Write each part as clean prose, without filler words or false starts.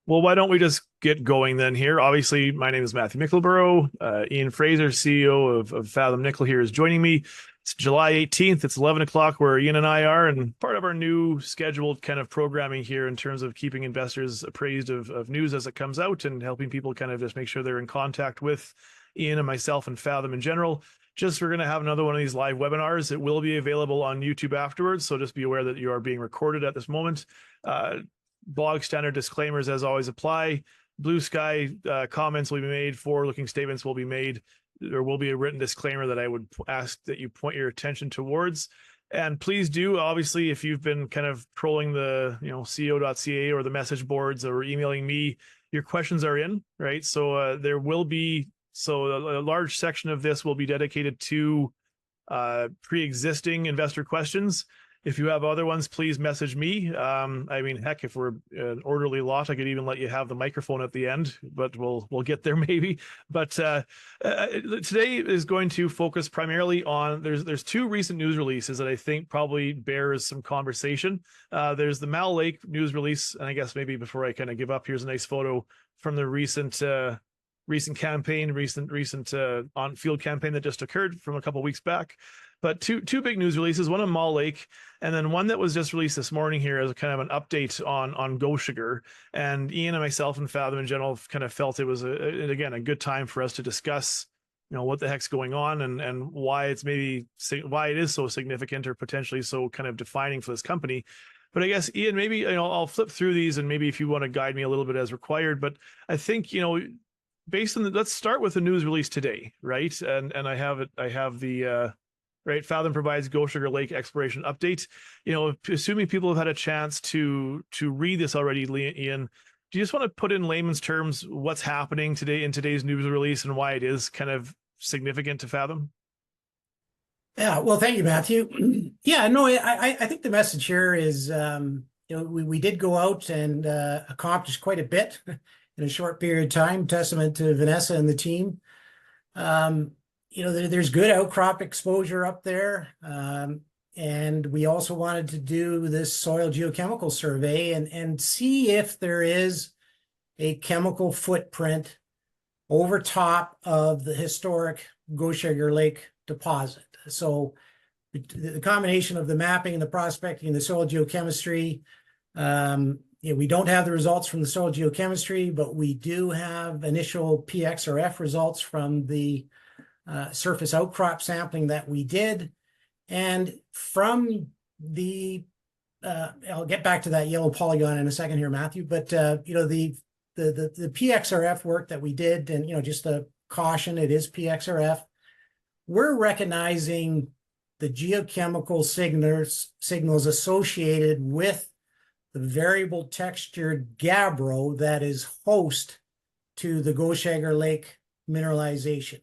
Well, why don't we just get going then here? Obviously, my name is Matthew Mickleborough. Ian Fraser, CEO of Fathom Nickel here, is joining me. It's July 18th. It's 11 o'clock where Ian and I are, and part of our new scheduled kind of programming here in terms of keeping investors appraised of news as it comes out and helping people kind of just make sure they're in contact with Ian and myself and Fathom in general. Just we're going to have another one of these live webinars. It will be available on YouTube afterwards, so just be aware that you are being recorded at this moment. Blog standard disclaimers as always apply. Blue sky comments will be made, forward-looking statements will be made. There will be a written disclaimer that I would ask that you point your attention towards. And please do, obviously, if you've been kind of trolling the co.ca or the message boards or emailing me, your questions are in, right? So there will be, a large section of this will be dedicated to pre-existing investor questions. If you have other ones, please message me. I mean, heck, if we're an orderly lot, I could even let you have the microphone at the end, but we'll get there maybe. But today is going to focus primarily on, there's two recent news releases that I think probably bears some conversation. There's the Mal Lake news release, and I guess maybe before I kind of give up, here's a nice photo from the recent campaign, recent on-field campaign that just occurred from a couple of weeks back. But two big news releases, one on Mal Lake, and then one that was just released this morning here as a kind of an update on Gochager. And Ian and myself and Fathom in general kind of felt it was again a good time for us to discuss, what the heck's going on and why it's why it is so significant or potentially so kind of defining for this company. But I guess, Ian, maybe I'll flip through these and maybe if you want to guide me a little bit as required. But I think based on let's start with the news release today, right? And I have the right, Fathom provides Gochager Lake exploration update. Assuming people have had a chance to read this already, Ian, do you just want to put in layman's terms what's happening today in today's news release and why it is kind of significant to Fathom? Yeah, well, thank you, Matthew. Yeah, no, I think the message here is, we did go out and accomplish quite a bit in a short period of time, testament to Vanessa and the team. There's good outcrop exposure up there. And we also wanted to do this soil geochemical survey and see if there is a chemical footprint over top of the historic Gochager Lake deposit. So the combination of the mapping and the prospecting and the soil geochemistry, we don't have the results from the soil geochemistry, but we do have initial PXRF results from the surface outcrop sampling that we did. And from the, I'll get back to that yellow polygon in a second here, Matthew, but the PXRF work that we did, and just a caution, it is PXRF. We're recognizing the geochemical signals associated with the variable textured gabbro that is host to the Gochager Lake mineralization.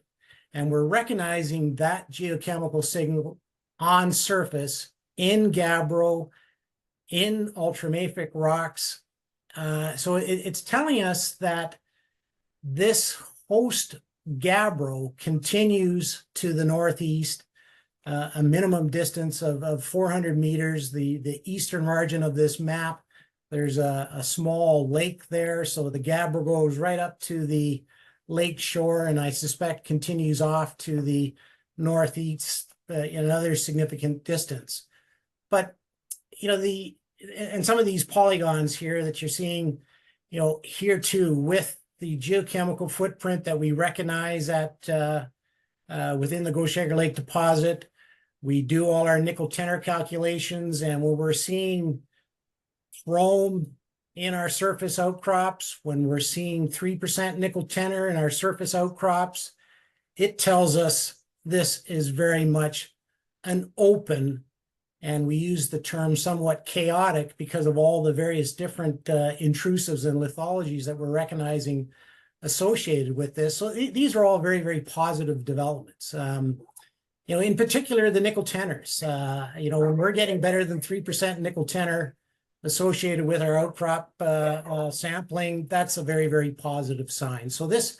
And we're recognizing that geochemical signal on surface in gabbro, in ultramafic rocks. So it's telling us that this host gabbro continues to the northeast, a minimum distance of 400 meters. The eastern margin of this map, there's a small lake there. So the gabbro goes right up to the lake shore, and I suspect continues off to the northeast in another significant distance. But and some of these polygons here that you're seeing, here too, with the geochemical footprint that we recognize at within the Gochager Lake deposit, we do all our nickel tenor calculations, and when we're seeing chrome in our surface outcrops, when we're seeing 3% nickel tenor in our surface outcrops, it tells us this is very much an open, and we use the term somewhat chaotic because of all the various different intrusives and lithologies that we're recognizing associated with this. So these are all very, very positive developments. In particular, the nickel tenors. When we're getting better than 3% nickel tenor associated with our outcrop sampling, that's a very, very positive sign. So this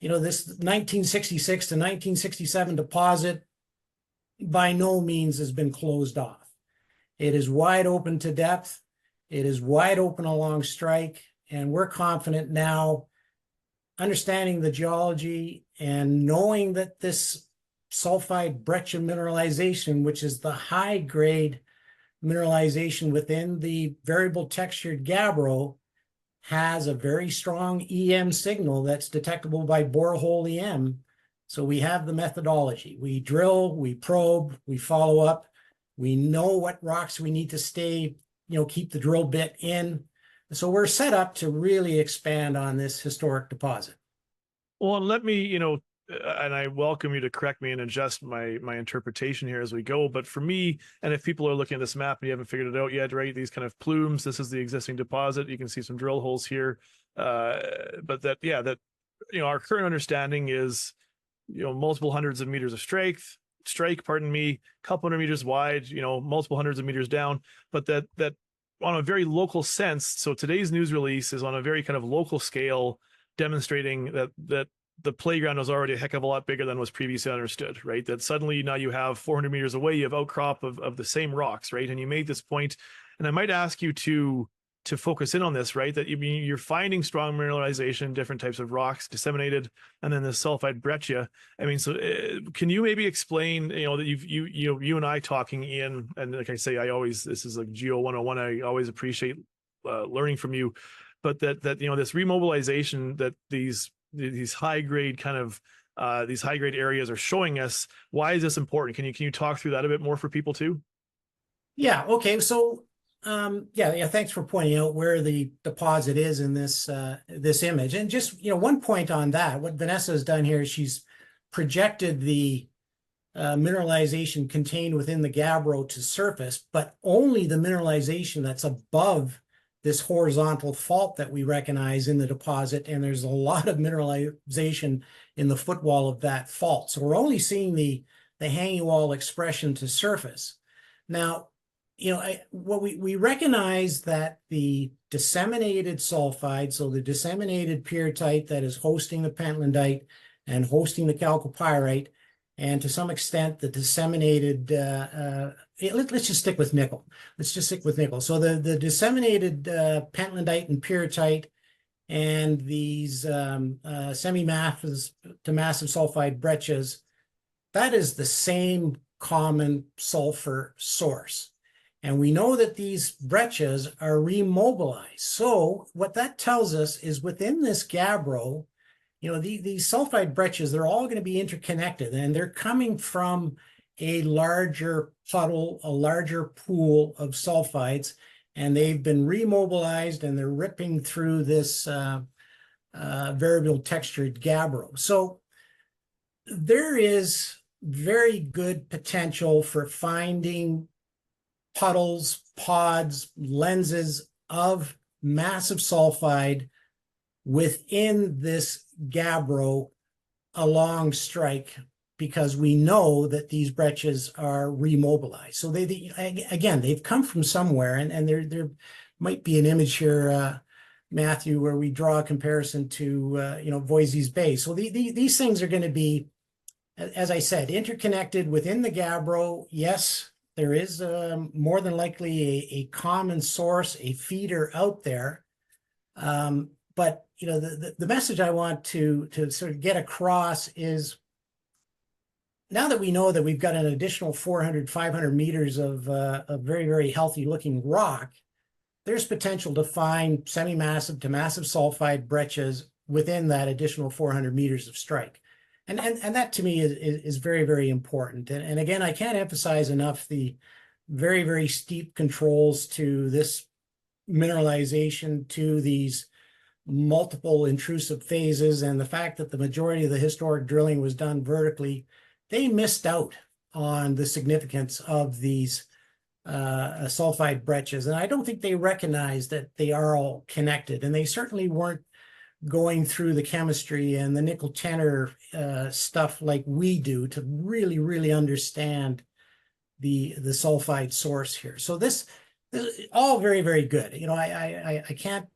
1966 to 1967 deposit by no means has been closed off. It is wide open to depth. It is wide open along strike. And we're confident now, understanding the geology and knowing that this sulphide breccia mineralization, which is the high grade mineralization within the variable textured gabbro, has a very strong EM signal that's detectable by borehole EM. So we have the methodology. We drill, we probe, we follow up. We know what rocks we need to stay, keep the drill bit in. So we're set up to really expand on this historic deposit. Well, and let me, and I welcome you to correct me and adjust my interpretation here as we go. But for me, and if people are looking at this map and you haven't figured it out yet, right? These kind of plumes, this is the existing deposit. You can see some drill holes here. But our current understanding is, multiple hundreds of meters of strike, pardon me, couple hundred meters wide, multiple hundreds of meters down, but that on a very local sense. So today's news release is on a very kind of local scale, demonstrating that the playground was already a heck of a lot bigger than was previously understood, right? That suddenly now you have 400 meters away, you have outcrop of the same rocks, right? And you made this point, and I might ask you to focus in on this, right? That you're finding strong mineralization, different types of rocks disseminated, and then the sulphide breccia. I mean, so can you maybe explain, that you and I talking, Ian, and like I say, this is like Geo 101. I always appreciate learning from you, but that this remobilization that these high grade kind of these high grade areas are showing us. Why is this important? Can you talk through that a bit more for people too? Yeah. Okay. So thanks for pointing out where the deposit is in this image. And just one point on that, what Vanessa has done here is she's projected the mineralization contained within the gabbro to surface, but only the mineralization that's above this horizontal fault that we recognize in the deposit. And there's a lot of mineralization in the footwall of that fault. So we're only seeing the hanging wall expression to surface. Now, we recognize that the disseminated sulphide, so the disseminated pyrrhotite that is hosting the pentlandite and hosting the chalcopyrite, and to some extent the disseminated, let's just stick with nickel. So the disseminated pentlandite and pyrrhotite and these semi-massive to massive sulphide breccias, that is the same common sulfur source. And we know that these breccias are remobilized. So what that tells us is within this gabbro, these sulphide breccias, they're all going to be interconnected, and they're coming from a larger puddle, a larger pool of sulphides, and they've been remobilized and they're ripping through this variable textured gabbro. So there is very good potential for finding puddles, pods, lenses of massive sulphide within this gabbro along strike, because we know that these breccias are remobilized. So they've come from somewhere, and there might be an image here, Matthew, where we draw a comparison to Voisey's Bay. So these things are going to be, as I said, interconnected within the gabbro. Yes, there is more than likely a common source, a feeder out there. But the message I want to sort of get across is, now that we know that we've got an additional 400, 500 meters of very, very healthy looking rock, there's potential to find semi-massive to massive sulphide breccias within that additional 400 meters of strike. And that to me is very, very important. And again, I can't emphasize enough the very, very steep controls to this mineralization, to these multiple intrusive phases, and the fact that the majority of the historic drilling was done vertically. They missed out on the significance of these sulphide breccias. And I don't think they recognized that they are all connected. And they certainly weren't going through the chemistry and the nickel tenor stuff like we do to really, really understand the sulphide source here. So this is all very, very good. I can't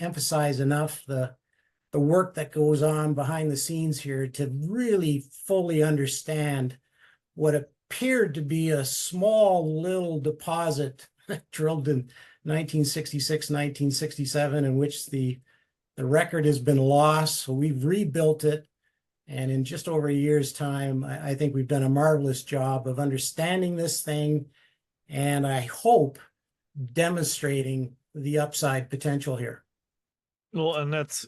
emphasize enough the work that goes on behind the scenes here to really fully understand what appeared to be a small little deposit drilled in 1966, 1967, in which the record has been lost. So we've rebuilt it. And in just over a year's time, I think we've done a marvelous job of understanding this thing. And I hope demonstrating the upside potential here. Well, and that's,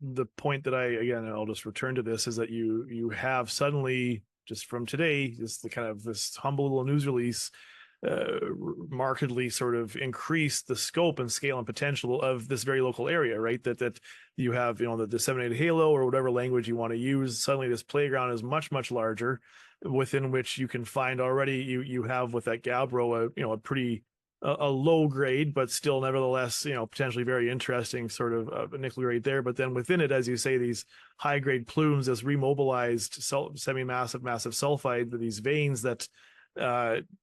the point that again, I'll just return to this, is that you have suddenly, just from today, just the kind of this humble little news release, markedly sort of increased the scope and scale and potential of this very local area, right? That you have, the disseminated halo, or whatever language you want to use. Suddenly this playground is much, much larger, within which you can find already, you have with that gabbro, a pretty a low grade, but still nevertheless, potentially very interesting sort of nickel grade there. But then within it, as you say, these high grade plumes, this remobilized semi-massive, massive sulphide, these veins that,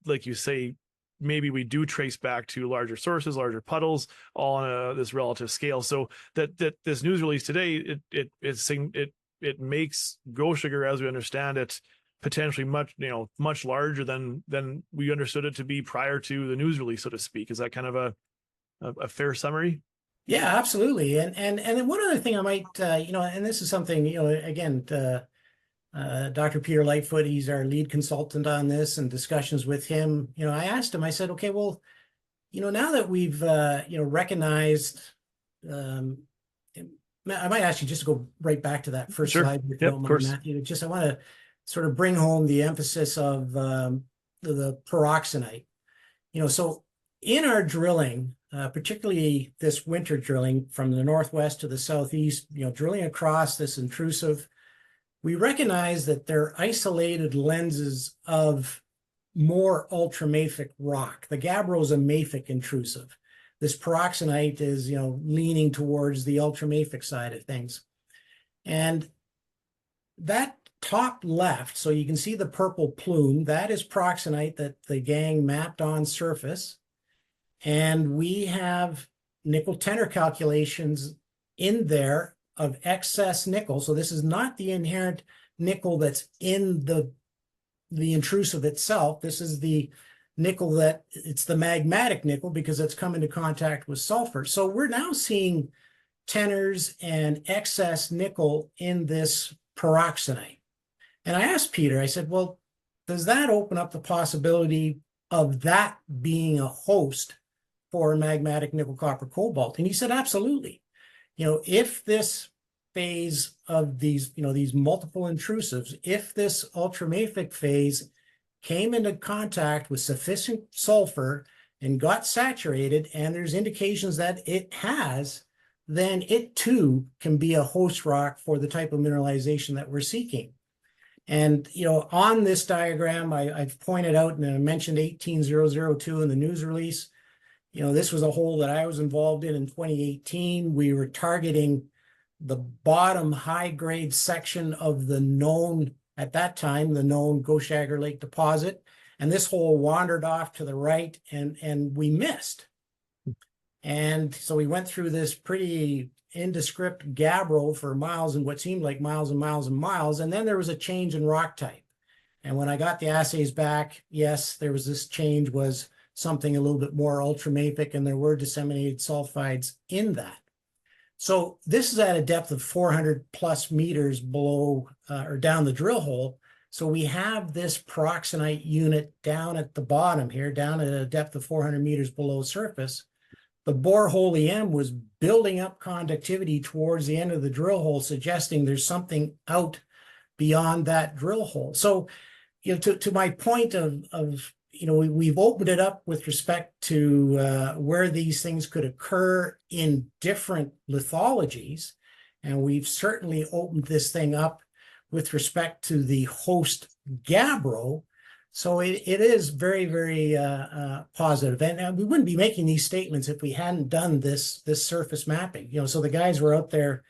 like you say, maybe we do trace back to larger sources, larger puddles, all on this relative scale. So that this news release today, it makes Gochager, as we understand it, potentially much larger than we understood it to be prior to the news release, so to speak. Is that kind of a fair summary? Yeah, absolutely. And then one other thing I might, and this is something, again, Dr. Peter Lightfoot, he's our lead consultant on this, and discussions with him, I asked him, I said, okay, well, now that we've, recognized, I might ask you just to go right back to that first Sure. slide, if you Yep, don't of mind, course. Matthew. I want to sort of bring home the emphasis of the peroxenite. So in our drilling, particularly this winter drilling from the northwest to the southeast, drilling across this intrusive, we recognize that they're isolated lenses of more ultramafic rock. The gabbro is a mafic intrusive. This peroxenite is, leaning towards the ultramafic side of things. And that top left, so you can see the purple plume, that is peroxenite that the gang mapped on surface. And we have nickel tenor calculations in there of excess nickel. So this is not the inherent nickel that's in the intrusive itself. This is the nickel it's the magmatic nickel, because it's come into contact with sulfur. So we're now seeing tenors and excess nickel in this peroxenite. And I asked Peter, I said, well, does that open up the possibility of that being a host for magmatic nickel, copper, cobalt? And he said, absolutely. If this phase of these multiple intrusives, if this ultramafic phase came into contact with sufficient sulfur and got saturated, and there's indications that it has, then it too can be a host rock for the type of mineralization that we're seeking. And, on this diagram, I've pointed out, and I mentioned 18002 in the news release. This was a hole that I was involved in 2018. We were targeting the bottom high-grade section of the known, at that time, the known Gochager Lake deposit. And this hole wandered off to the right, and we missed. And so we went through this pretty indescript gabbro for miles, and what seemed like miles and miles and miles. And then there was a change in rock type. And when I got the assays back, yes, there was this change, was something a little bit more ultramafic, and there were disseminated sulfides in that. So this is at a depth of 400 plus meters below or down the drill hole. So we have this peroxenite unit down at the bottom here, down at a depth of 400 meters below surface. The borehole EM was building up conductivity towards the end of the drill hole, suggesting there's something out beyond that drill hole. So, to my point of we've opened it up with respect to where these things could occur in different lithologies. And we've certainly opened this thing up with respect to the host gabbro. So it is very, very positive. And we wouldn't be making these statements if we hadn't done this surface mapping. So the guys were out there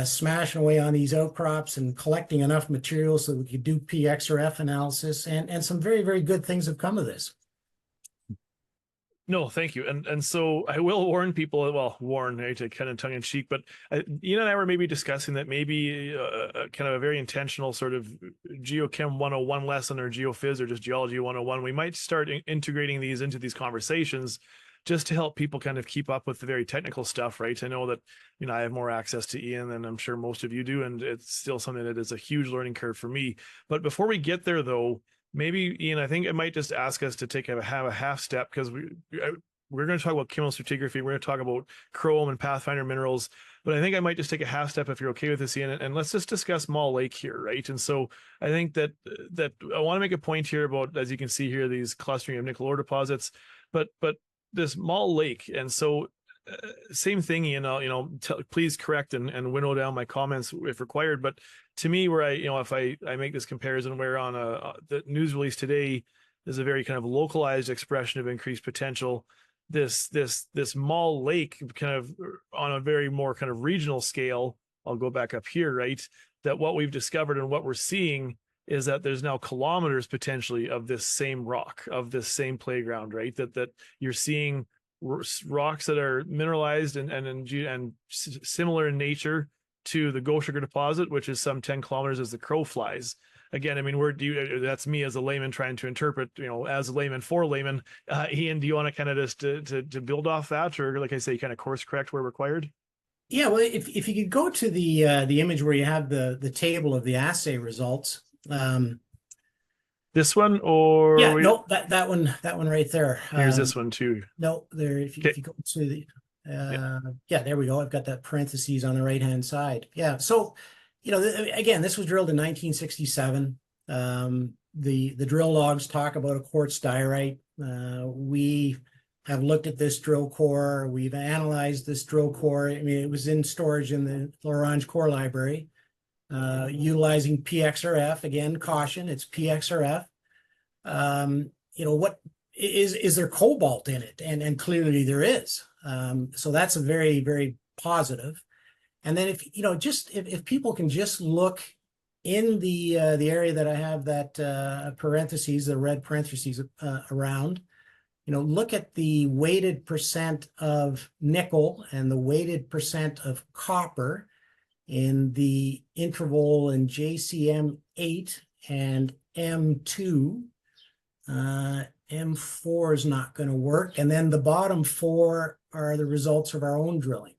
smashing away on these outcrops and collecting enough material so we could do PX or F analysis. And some very, very good things have come of this. No, thank you. And so I will warn people, well, warn, right, to kind of tongue in cheek, but Ian and I were maybe discussing that maybe kind of a very intentional sort of geochem 101 lesson or geophys or just geology 101. We might start integrating these into these conversations just to help people kind of keep up with the very technical stuff, right? I know that, I have more access to Ian than I'm sure most of you do, and it's still something that is a huge learning curve for me. But before we get there, though, maybe Ian, I think it might just ask us to have a half step, because we're going to talk about chemostratigraphy. We're going to talk about chrome and pathfinder minerals, but I think I might just take a half step if you're okay with this, Ian, and let's just discuss Mall Lake here, right? And so I think that I want to make a point here about, as you can see here, these clustering of nickel ore deposits, but this Mall Lake, and so same thing, Ian. Please correct and winnow down my comments if required. But to me, where if I make this comparison, where on the news release today is a very kind of localized expression of increased potential, this Mall Lake kind of on a very more kind of regional scale. I'll go back up here, right? That what we've discovered and what we're seeing is that there's now kilometers potentially of this same rock, of this same playground, right? That you're seeing rocks that are mineralized and similar in nature to the Gochager deposit, which is some 10 kilometers as the crow flies. Again, I mean, that's me as a layman trying to interpret, as a layman for layman. Ian, do you want to kind of just to build off that, or like I say, kind of course correct where required? Yeah, well, if you could go to the image where you have the table of the assay results. This one, or Yeah, no, that one right there. Here's this one too. No, there. If you go to the, yeah, there we go. I've got that parentheses on the right hand side. Yeah, so again, this was drilled in 1967. The drill logs talk about a quartz diorite. We have looked at this drill core. We've analyzed this drill core. I mean, it was in storage in the L'Orange Core Library, utilizing PXRF. Again, caution, it's PXRF. What is there cobalt in it? And clearly there is. So that's a very, very positive. And then if people can just look in the area that I have that parentheses, the red parentheses around, look at the weighted percent of nickel and the weighted percent of copper in the interval in JCM 8 and M2. M4 is not going to work. And then the bottom four are the results of our own drilling.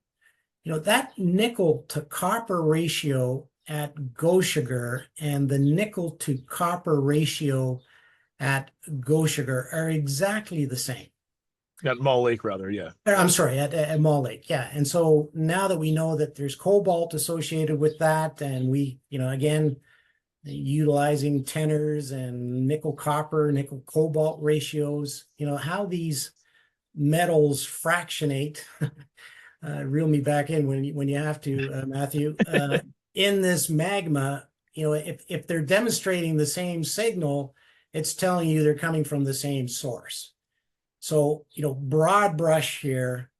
That nickel to copper ratio at Gochager and the nickel to copper ratio at Gochager are exactly the same. At Mall Lake, rather, yeah. I'm sorry, at Mall Lake, yeah. And so now that we know that there's cobalt associated with that, and we, again, utilizing tenors and nickel copper, nickel cobalt ratios, how these metals fractionate, reel me back in when you have to, Matthew, in this magma, if they're demonstrating the same signal, it's telling you they're coming from the same source. So, broad brush here,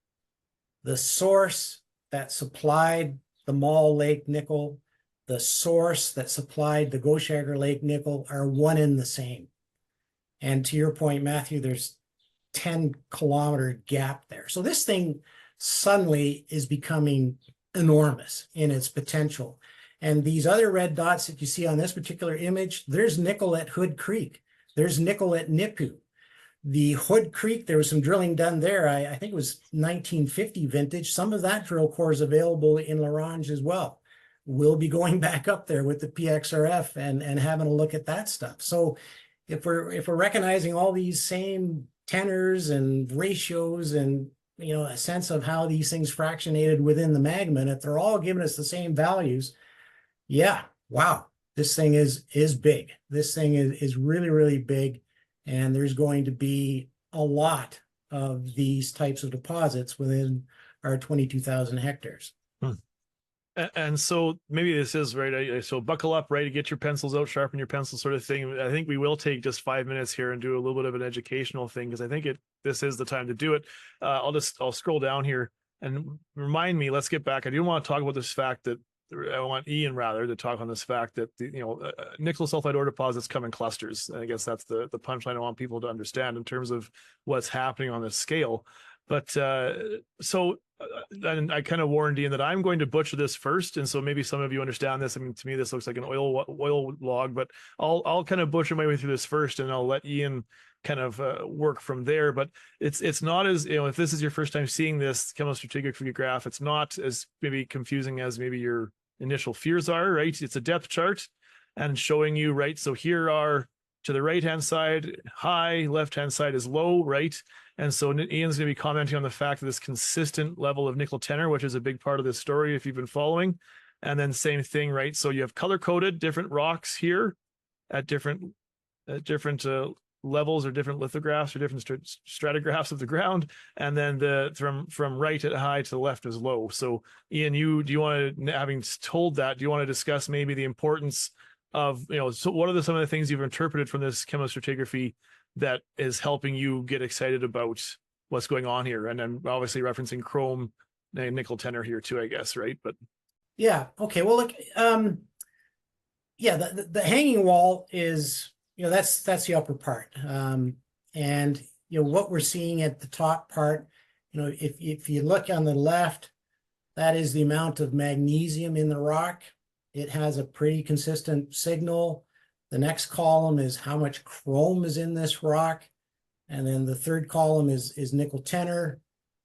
the source that supplied the Mall Lake nickel, the source that supplied the Gochager Lake nickel are one and the same. And to your point, Matthew, there's 10-kilometer gap there. So this thing suddenly is becoming enormous in its potential. And these other red dots that you see on this particular image, there's nickel at Hood Creek. There's nickel at Nipu. The Hood Creek, there was some drilling done there. I think it was 1950 vintage. Some of that drill core is available in L'Orange as well. We'll be going back up there with the PXRF and having a look at that stuff. So if we're recognizing all these same tenors and ratios and a sense of how these things fractionated within the magma, and if they're all giving us the same values, yeah, wow, this thing is big. This thing is really, really big, and there's going to be a lot of these types of deposits within our 22,000 hectares. And so maybe this is right. So buckle up, right? To get your pencils out, sharpen your pencil, sort of thing. I think we will take just 5 minutes here and do a little bit of an educational thing, because I think this is the time to do it. I'll scroll down here and remind me. Let's get back. I do want to talk about this fact that I want Ian rather to talk on this fact that nickel sulfide ore deposits come in clusters. And I guess that's the punchline I want people to understand in terms of what's happening on this scale. But and I kind of warned Ian that I'm going to butcher this first, and so maybe some of you understand this. I mean, to me, this looks like an oil log, but I'll kind of butcher my way through this first, and I'll let Ian kind of work from there. But it's not as, if this is your first time seeing this chemostratigraphy graph, it's not as maybe confusing as maybe your initial fears are, right? It's a depth chart and showing you, right? So here are to the right hand side high, left hand side is low, right? And so Ian's going to be commenting on the fact of this consistent level of nickel tenor, which is a big part of this story if you've been following. And then same thing, right? So you have color coded different rocks here at different levels or different lithographs or different stratigraphs of the ground, and then from right at high to left is low. So Ian, do you want to, having told that, do you want to discuss maybe the importance of, so what are some of the things you've interpreted from this chemostratigraphy that is helping you get excited about what's going on here? And then obviously referencing chrome and nickel tenor here too, I guess, right? But yeah, okay, well, look, yeah, the hanging wall is, that's the upper part. And what we're seeing at the top part, if you look on the left, that is the amount of magnesium in the rock. It has a pretty consistent signal. The next column is how much chrome is in this rock. And then the third column is nickel tenor.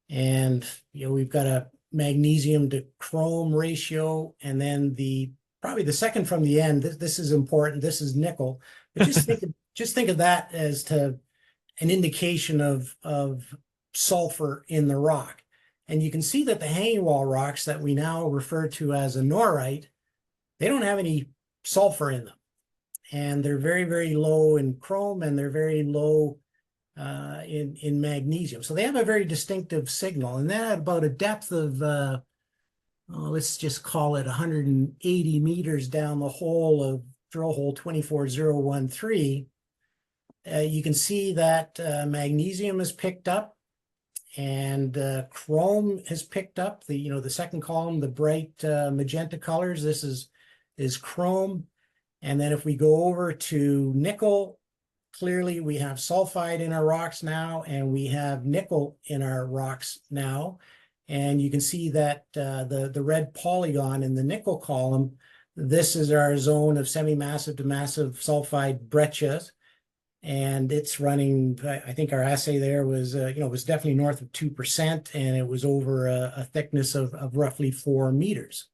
And we've got a magnesium to chrome ratio. And then probably the second from the end, this is important, this is nickel. But just think of that as to an indication of sulfur in the rock. And you can see that the hanging wall rocks that we now refer to as a norite, they don't have any sulfur in them. And they're very, very low in chrome, and they're very low in magnesium. So they have a very distinctive signal. And that at about a depth of, let's just call it 180 meters down the hole of drill hole 24013, you can see that magnesium is picked up, and chrome has picked up. The second column, the bright magenta colors, this is chrome. And then if we go over to nickel, clearly we have sulphide in our rocks now, and we have nickel in our rocks now. And you can see that the red polygon in the nickel column, this is our zone of semi-massive to massive sulphide breccias. And it's running, I think our assay there was, was definitely north of 2%, and it was over a thickness of roughly 4 meters.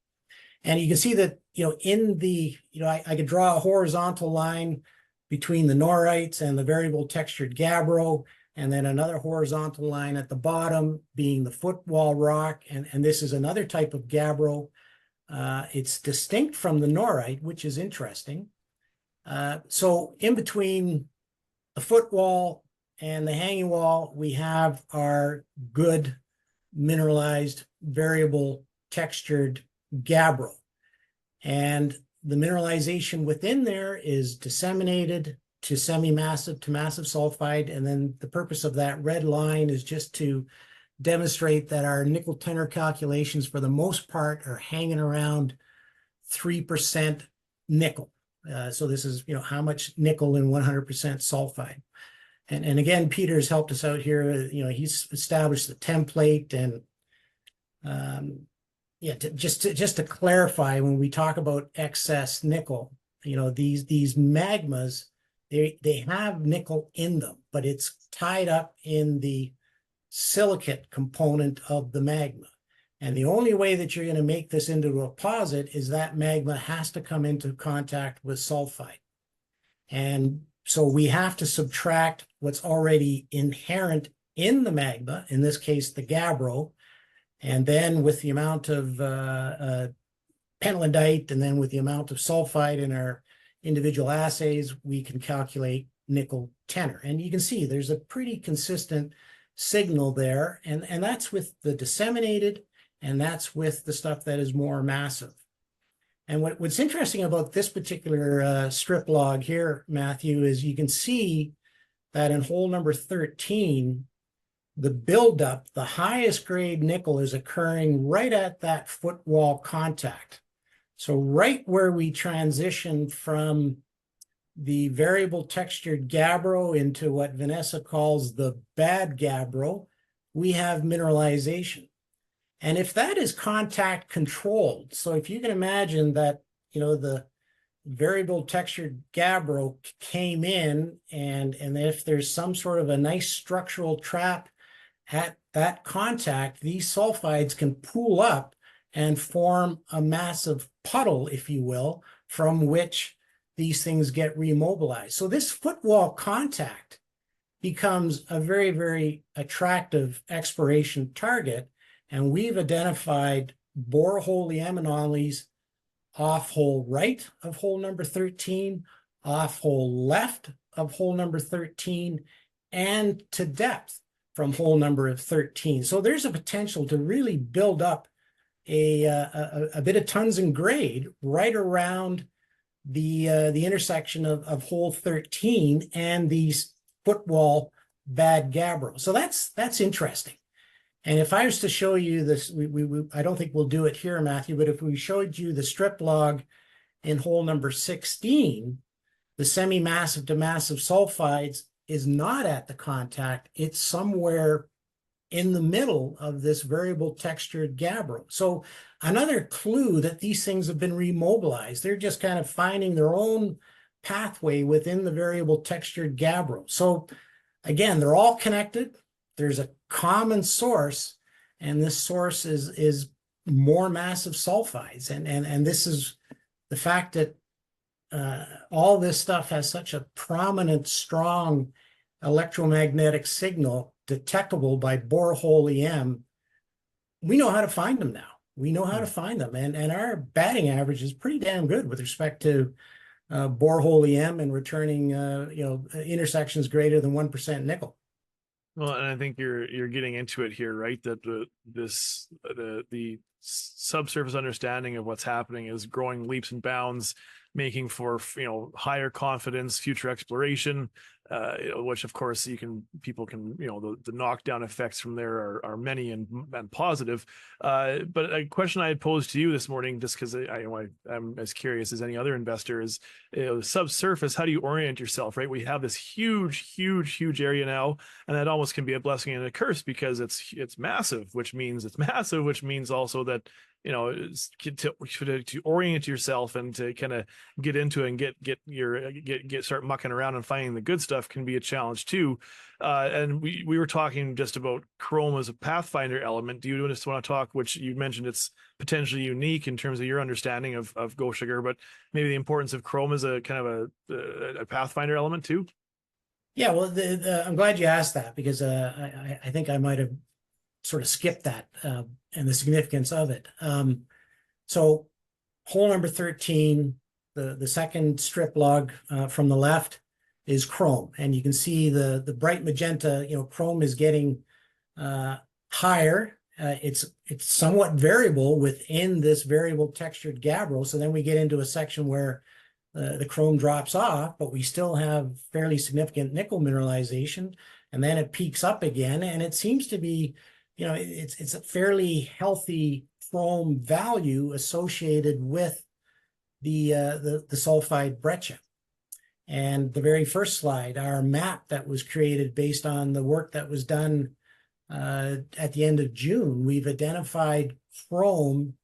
And you can see that, in the, I could draw a horizontal line between the norites and the variable textured gabbro, and then another horizontal line at the bottom being the footwall rock. And this is another type of gabbro. It's distinct from the norite, which is interesting. So in between the footwall and the hanging wall, we have our good mineralized variable textured gabbro. And the mineralization within there is disseminated to semi-massive to massive sulfide. And then the purpose of that red line is just to demonstrate that our nickel tenor calculations for the most part are hanging around 3% nickel. So this is, how much nickel in 100% sulfide. And again, Peter has helped us out here. He's established the template. And just to clarify, when we talk about excess nickel, these magmas, they have nickel in them, but it's tied up in the silicate component of the magma. And the only way that you're going to make this into a deposit is that magma has to come into contact with sulfide. And so we have to subtract what's already inherent in the magma, in this case, the gabbro, and then with the amount of pentlandite, and then with the amount of sulfide in our individual assays, we can calculate nickel tenor. And you can see there's a pretty consistent signal there. And that's with the disseminated, and that's with the stuff that is more massive. And what's interesting about this particular strip log here, Matthew, is you can see that in hole number 13, the buildup, the highest grade nickel is occurring right at that footwall contact. So right where we transition from the variable textured gabbro into what Vanessa calls the bad gabbro, we have mineralization. And if that is contact controlled, so if you can imagine that, the variable textured gabbro came in, and if there's some sort of a nice structural trap at that contact, these sulfides can pool up and form a massive puddle, if you will, from which these things get remobilized. So this footwall contact becomes a very, very attractive exploration target. And we've identified borehole EM anomalies off hole right of hole number 13, off hole left of hole number 13, and to depth from hole number 13. So there's a potential to really build up a bit of tons in grade right around the intersection of hole 13 and these footwall bad gabbro. So that's interesting. And if I was to show you this, I don't think we'll do it here, Matthew, but if we showed you the strip log in hole number 16, the semi-massive to massive sulfides is not at the contact. It's somewhere in the middle of this variable textured gabbro. So another clue that these things have been remobilized. They're just kind of finding their own pathway within the variable textured gabbro. So again, they're all connected. There's a common source, and this source is more massive sulfides. And this is the fact that all this stuff has such a prominent, strong electromagnetic signal detectable by borehole EM. We know how to find them now. We know how to find them. And our batting average is pretty damn good with respect to borehole EM and returning intersections greater than 1% nickel. Well, and I think you're getting into it here, right? That the subsurface understanding of what's happening is growing leaps and bounds, making for higher confidence future exploration, which of course people can the knockdown effects from there are many and positive. But a question I had posed to you this morning, just because I'm as curious as any other investor, is subsurface. How do you orient yourself? Right, we have this huge area now, and that almost can be a blessing and a curse because it's massive, which means also that to orient yourself and to kind of get into it and start mucking around and finding the good stuff can be a challenge too. And we were talking just about chrome as a pathfinder element. Do you just want to talk, which you mentioned it's potentially unique in terms of your understanding of Gochager, but maybe the importance of chrome as a kind of a pathfinder element too? Yeah, well, I'm glad you asked that because I think I might have sort of skipped that and the significance of it. So hole number 13, the second strip log from the left is chrome. And you can see the bright magenta, chrome is getting higher. It's somewhat variable within this variable textured gabbro. So then we get into a section where the chrome drops off, but we still have fairly significant nickel mineralization. And then it peaks up again. And it seems to be it's a fairly healthy chrome value associated with the sulfide breccia. And the very first slide, our map that was created based on the work that was done at the end of June, we've identified chrome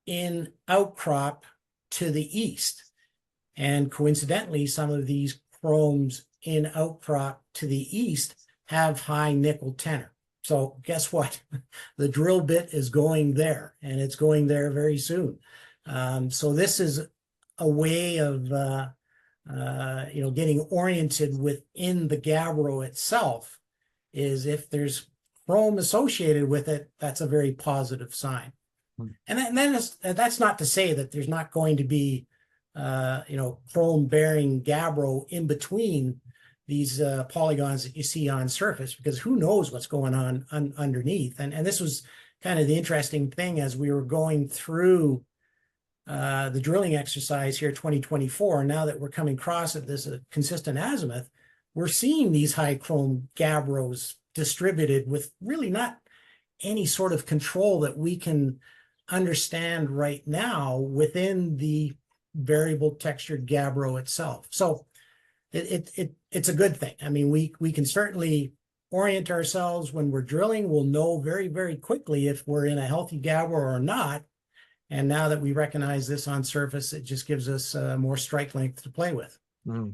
in outcrop to the east. And coincidentally, some of these chromes in outcrop to the east have high nickel tenor. So guess what? The drill bit is going there, and it's going there very soon. So this is a way of getting oriented within the gabbro itself. Is if there's chrome associated with it, that's a very positive sign. And then that's not to say that there's not going to be chrome bearing gabbro in between these polygons that you see on surface, because who knows what's going on underneath. And this was kind of the interesting thing as we were going through the drilling exercise here 2024. Now that we're coming across at this consistent azimuth, we're seeing these high chrome gabbros distributed with really not any sort of control that we can understand right now within the variable textured gabbro itself. So it's a good thing. I mean, we can certainly orient ourselves when we're drilling. We'll know very, very quickly if we're in a healthy gabbro or not. And now that we recognize this on surface, it just gives us more strike length to play with. Mm.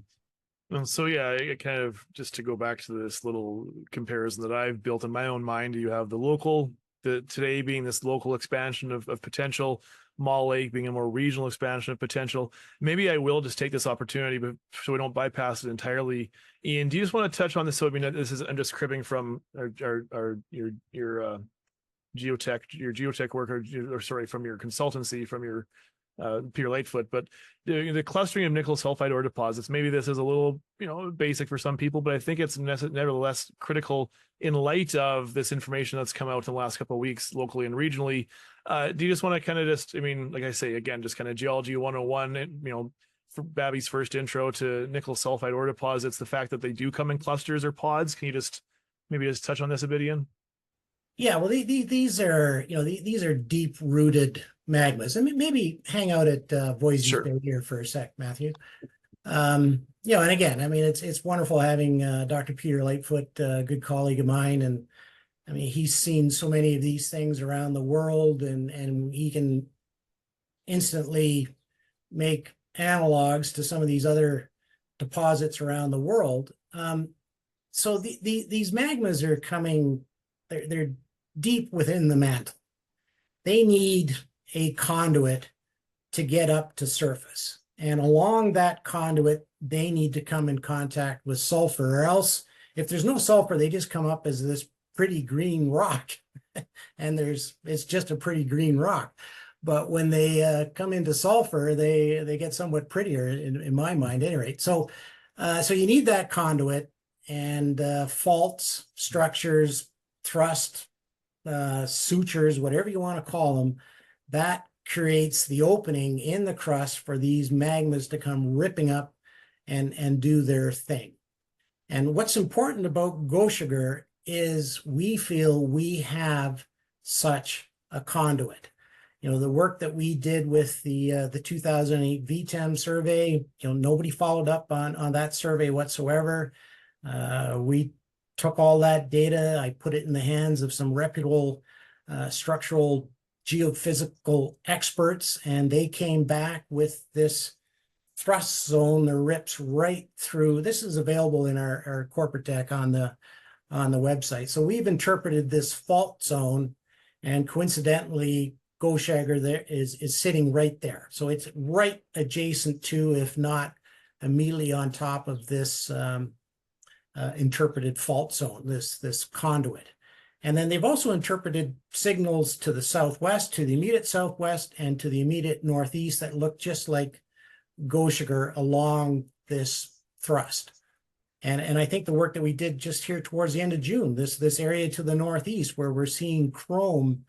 And so, yeah, I kind of just to go back to this little comparison that I've built in my own mind, you have the local, the today being this local expansion of potential, Mall Lake being a more regional expansion of potential. Maybe I will just take this opportunity, but so we don't bypass it entirely. Ian, do you just want to touch on this? So I mean, this is I'm just cribbing from your geotech work, or sorry, from your consultancy, from your Peter Lightfoot, but the clustering of nickel sulfide ore deposits, maybe this is a little, basic for some people, but I think it's nevertheless critical in light of this information that's come out in the last couple of weeks, locally and regionally. Do you just want to kind of just, I mean, like I say, again, just kind of geology 101, for Babby's first intro to nickel sulfide ore deposits, the fact that they do come in clusters or pods, can you just maybe just touch on this a bit, Ian? Yeah, well, these are, these are deep-rooted magmas. I mean, maybe hang out at Voisey's Sure. Bay here for a sec, Matthew. And again, I mean, it's wonderful having Dr. Peter Lightfoot, a good colleague of mine, and I mean, he's seen so many of these things around the world, and he can instantly make analogs to some of these other deposits around the world. So these magmas are coming, they're deep within the mantle. They need a conduit to get up to surface. And along that conduit, they need to come in contact with sulfur, or else if there's no sulfur, they just come up as this pretty green rock. And it's just a pretty green rock. But when they come into sulfur, they get somewhat prettier in my mind, at any rate. So you need that conduit, and faults, structures, thrust, sutures, whatever you want to call them, that creates the opening in the crust for these magmas to come ripping up and do their thing. And what's important about Gochager is we feel we have such a conduit. The work that we did with the 2008 VTEM survey, nobody followed up on that survey whatsoever. We took all that data, I put it in the hands of some reputable structural geophysical experts, and they came back with this thrust zone that rips right through. This is available in our corporate deck on the website. So we've interpreted this fault zone, and coincidentally, Gochager there is sitting right there. So it's right adjacent to, if not immediately on top of this interpreted fault zone, this conduit. And then they've also interpreted signals to the southwest, to the immediate southwest, and to the immediate northeast that look just like Gochager along this thrust. And I think the work that we did just here towards the end of June, this area to the northeast where we're seeing chrome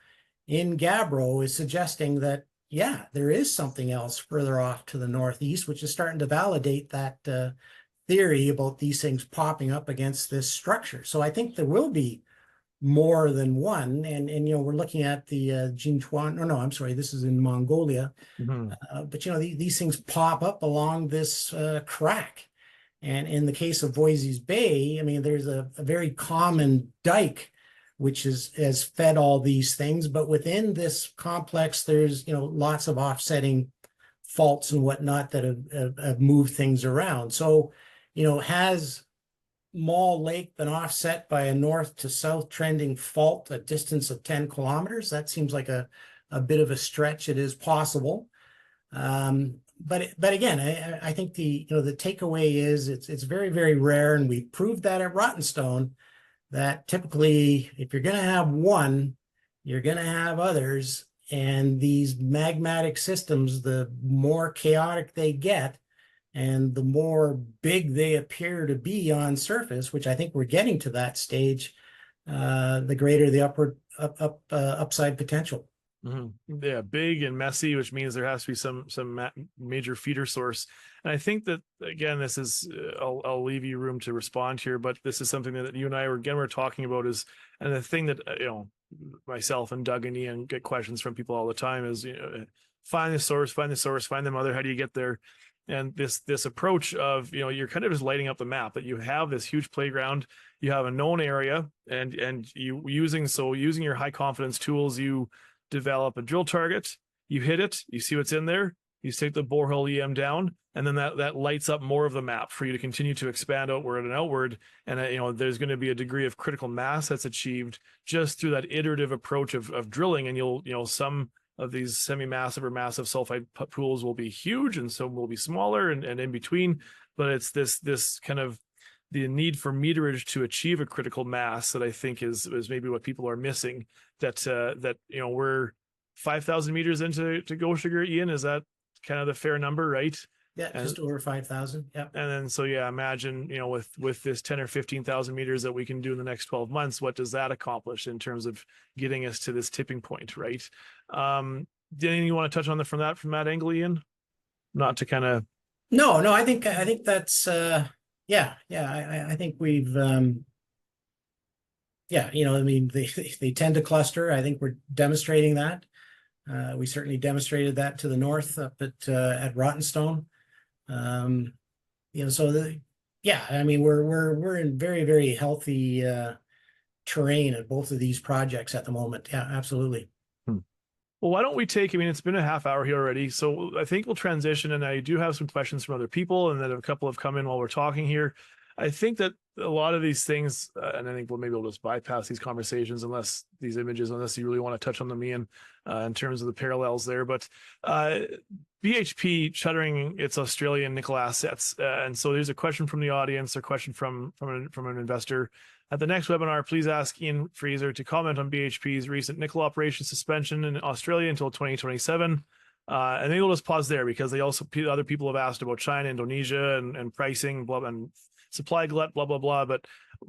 in gabbro, is suggesting that, yeah, there is something else further off to the northeast, which is starting to validate that theory about these things popping up against this structure. So I think there will be more than one, and we're looking at the Jinchuan. No, I'm sorry, this is in Mongolia. Mm-hmm. But these things pop up along this crack. And in the case of Voisey's Bay, I mean, there's a very common dike which has fed all these things, but within this complex, there's lots of offsetting faults and whatnot that have moved things around. So, has Mall Lake been offset by a north to south trending fault a distance of 10 kilometers? That seems like a bit of a stretch. It is possible. But again, I think the takeaway is it's very, very rare, and we proved that at Rottenstone, that typically if you're going to have one, you're going to have others. And these magmatic systems, the more chaotic they get, and the more big they appear to be on surface, which I think we're getting to that stage, the greater the upside potential. Yeah, big and messy, which means there has to be some major feeder source. And I think that again, this is I'll leave you room to respond here, but this is something that you and I were talking about is, and the thing that myself and Doug and Ian get questions from people all the time is find the source, find the source, find the mother. How do you get there? And this approach of you're kind of just lighting up the map that you have this huge playground, you have a known area, and using your high confidence tools, you develop a drill target, you hit it, you see what's in there, you take the borehole EM down, and then that lights up more of the map for you to continue to expand outward and outward. And there's going to be a degree of critical mass that's achieved just through that iterative approach of drilling. And some of these semi-massive or massive sulfide pools will be huge, and some will be smaller and in between. But it's this kind of the need for meterage to achieve a critical mass that I think is maybe what people are missing. That we're 5,000 meters into Gochager, Ian. Is that kind of the fair number, right? Yeah, just over 5,000. Yeah. And then so imagine with this 10 or 15,000 meters that we can do in the next 12 months, what does that accomplish in terms of getting us to this tipping point, right? Anything you want to touch on from that angle, Ian? Not to kind of No, I think that's yeah. I think we've I mean they tend to cluster. I think we're demonstrating that. We certainly demonstrated that to the north up at Rottenstone. I mean we're in very, very healthy terrain at both of these projects at the moment. Yeah, absolutely. Well, why don't we I mean, it's been a half hour here already, so I think we'll transition, and I do have some questions from other people, and then a couple have come in while we're talking here. I think that a lot of these things, and I think we'll just bypass these conversations unless you really want to touch on them, Ian, in terms of the parallels there. But BHP shuttering its Australian nickel assets, and so there's a question from the audience, a question from an investor. At the next webinar, please ask Ian Fraser to comment on BHP's recent nickel operation suspension in Australia until 2027. And maybe we'll just pause there because other people have asked about China, Indonesia, and pricing, blah, and supply glut, blah, blah, blah. But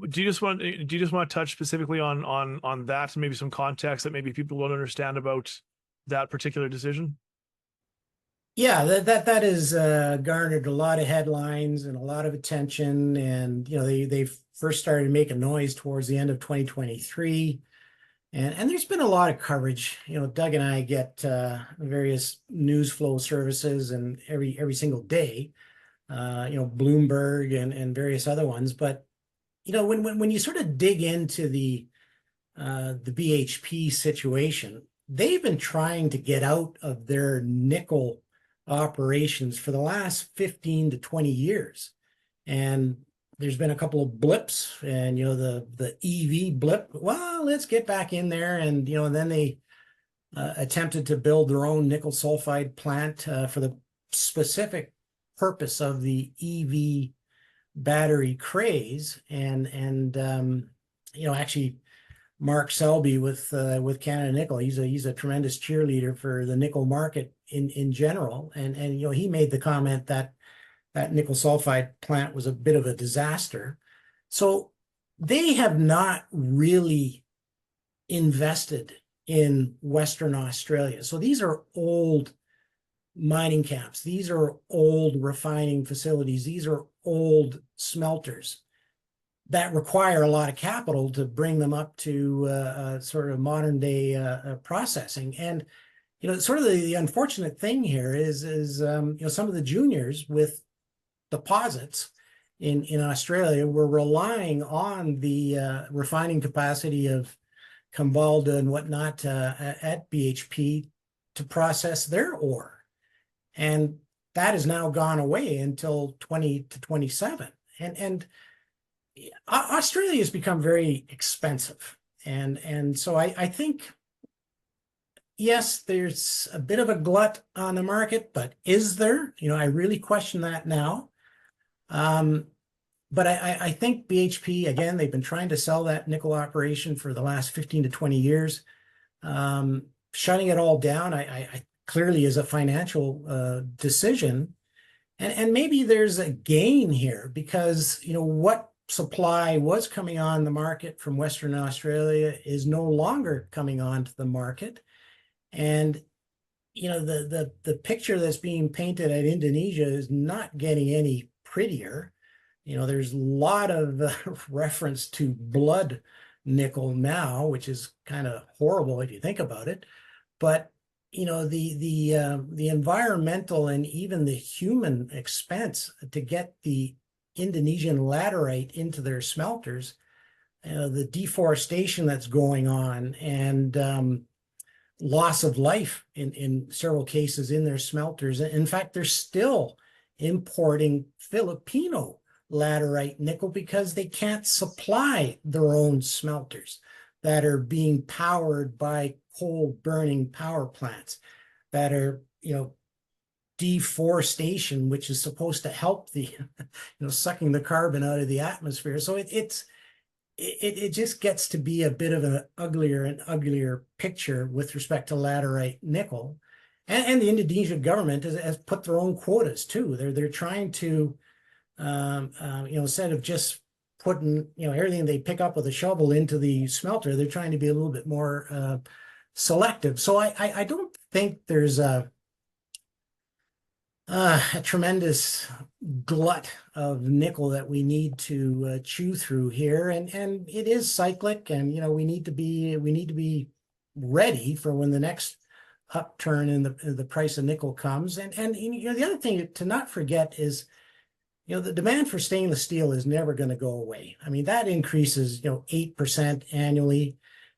do you just want to touch specifically on that and maybe some context that maybe people don't understand about that particular decision? Yeah, that has garnered a lot of headlines and a lot of attention, and they first started making noise towards the end of 2023, and there's been a lot of coverage. Doug and I get various news flow services, and every single day, Bloomberg and various other ones. But when you sort of dig into the BHP situation, they've been trying to get out of their nickel operations for the last 15 to 20 years. And there's been a couple of blips, and the EV blip, well, let's get back in there. And then they attempted to build their own nickel sulfide plant for the specific purpose of the EV battery craze. And actually Mark Selby with Canada Nickel, he's a tremendous cheerleader for the nickel market in general, and he made the comment that nickel sulfide plant was a bit of a disaster. So they have not really invested in Western Australia. So these are old mining camps, these are old refining facilities, these are old smelters that require a lot of capital to bring them up to sort of modern day processing. And sort of the unfortunate thing here is some of the juniors with deposits in Australia were relying on the refining capacity of Kambalda and whatnot at BHP to process their ore, and that has now gone away until 2027. And Australia has become very expensive, and so I think, yes, there's a bit of a glut on the market, but is there? I really question that now. But I think BHP, again, they've been trying to sell that nickel operation for the last 15 to 20 years. Shutting it all down, I clearly is a financial decision. And maybe there's a gain here because, what supply was coming on the market from Western Australia is no longer coming onto the market. And the picture that's being painted at Indonesia is not getting any prettier. There's a lot of reference to blood nickel now, which is kind of horrible if you think about it. But the environmental and even the human expense to get the Indonesian laterite into their smelters, the deforestation that's going on, and loss of life in several cases in their smelters. In fact, they're still importing Filipino laterite nickel because they can't supply their own smelters that are being powered by coal burning power plants that are, deforestation, which is supposed to help the, sucking the carbon out of the atmosphere. So it just gets to be a bit of an uglier and uglier picture with respect to laterite nickel. And the Indonesian government has put their own quotas too. They're trying to, instead of just putting, everything they pick up with a shovel into the smelter, they're trying to be a little bit more selective. So I don't think there's a tremendous glut of nickel that we need to chew through here, and it is cyclic, and we need to be ready for when the next upturn in the price of nickel comes. And the other thing to not forget is the demand for stainless steel is never going to go away. I mean, that increases 8% annually,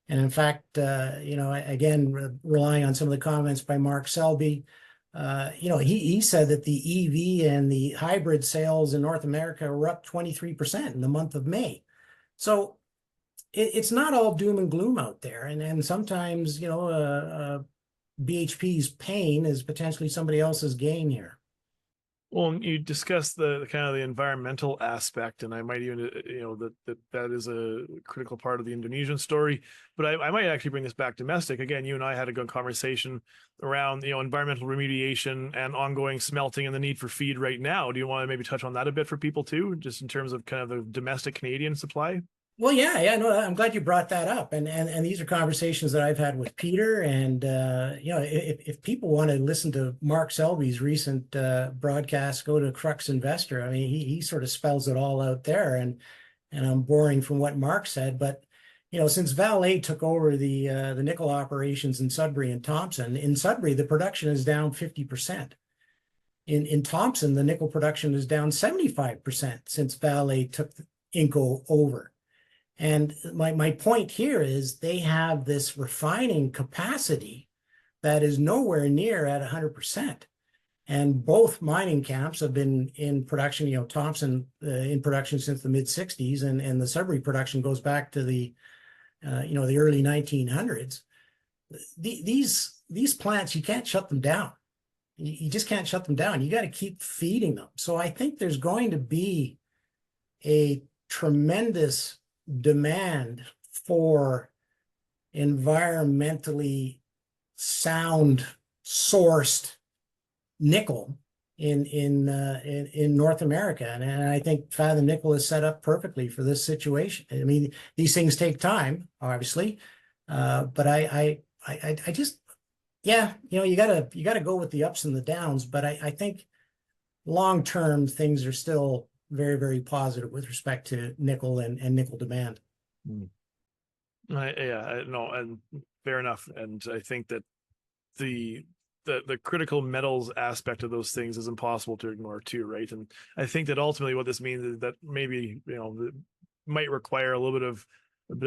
and in fact, again, relying on some of the comments by Mark Selby. He said that the EV and the hybrid sales in North America were up 23% in the month of May. So it's not all doom and gloom out there. And sometimes, BHP's pain is potentially somebody else's gain here. Well, you discussed the kind of the environmental aspect, and I might even, that is a critical part of the Indonesian story. But I might actually bring this back domestic. Again, you and I had a good conversation around, environmental remediation and ongoing smelting and the need for feed right now. Do you want to maybe touch on that a bit for people too, just in terms of kind of the domestic Canadian supply? Well, yeah, no, I'm glad you brought that up, and these are conversations that I've had with Peter, and if people want to listen to Mark Selby's recent broadcast, go to Crux Investor. I mean, he sort of spells it all out there, and I'm boring from what Mark said, but since Vale took over the nickel operations in Sudbury and Thompson, in Sudbury the production is down 50%. In Thompson, the nickel production is down 75% since Vale took Inco over. And my point here is they have this refining capacity that is nowhere near at 100%. And both mining camps have been in production, Thompson in production since the mid 60s, and the Sudbury production goes back to the early 1900s. These plants, you can't shut them down. You just can't shut them down. You got to keep feeding them. So I think there's going to be a tremendous demand for environmentally sound sourced nickel in North America, and I think Fathom Nickel is set up perfectly for this situation. I mean, these things take time, obviously, but I just, you gotta go with the ups and the downs, but I think long term things are still very, very positive with respect to nickel and nickel demand. No, and fair enough. And I think that the critical metals aspect of those things is impossible to ignore too, right? And I think that ultimately what this means is that maybe it might require a bit of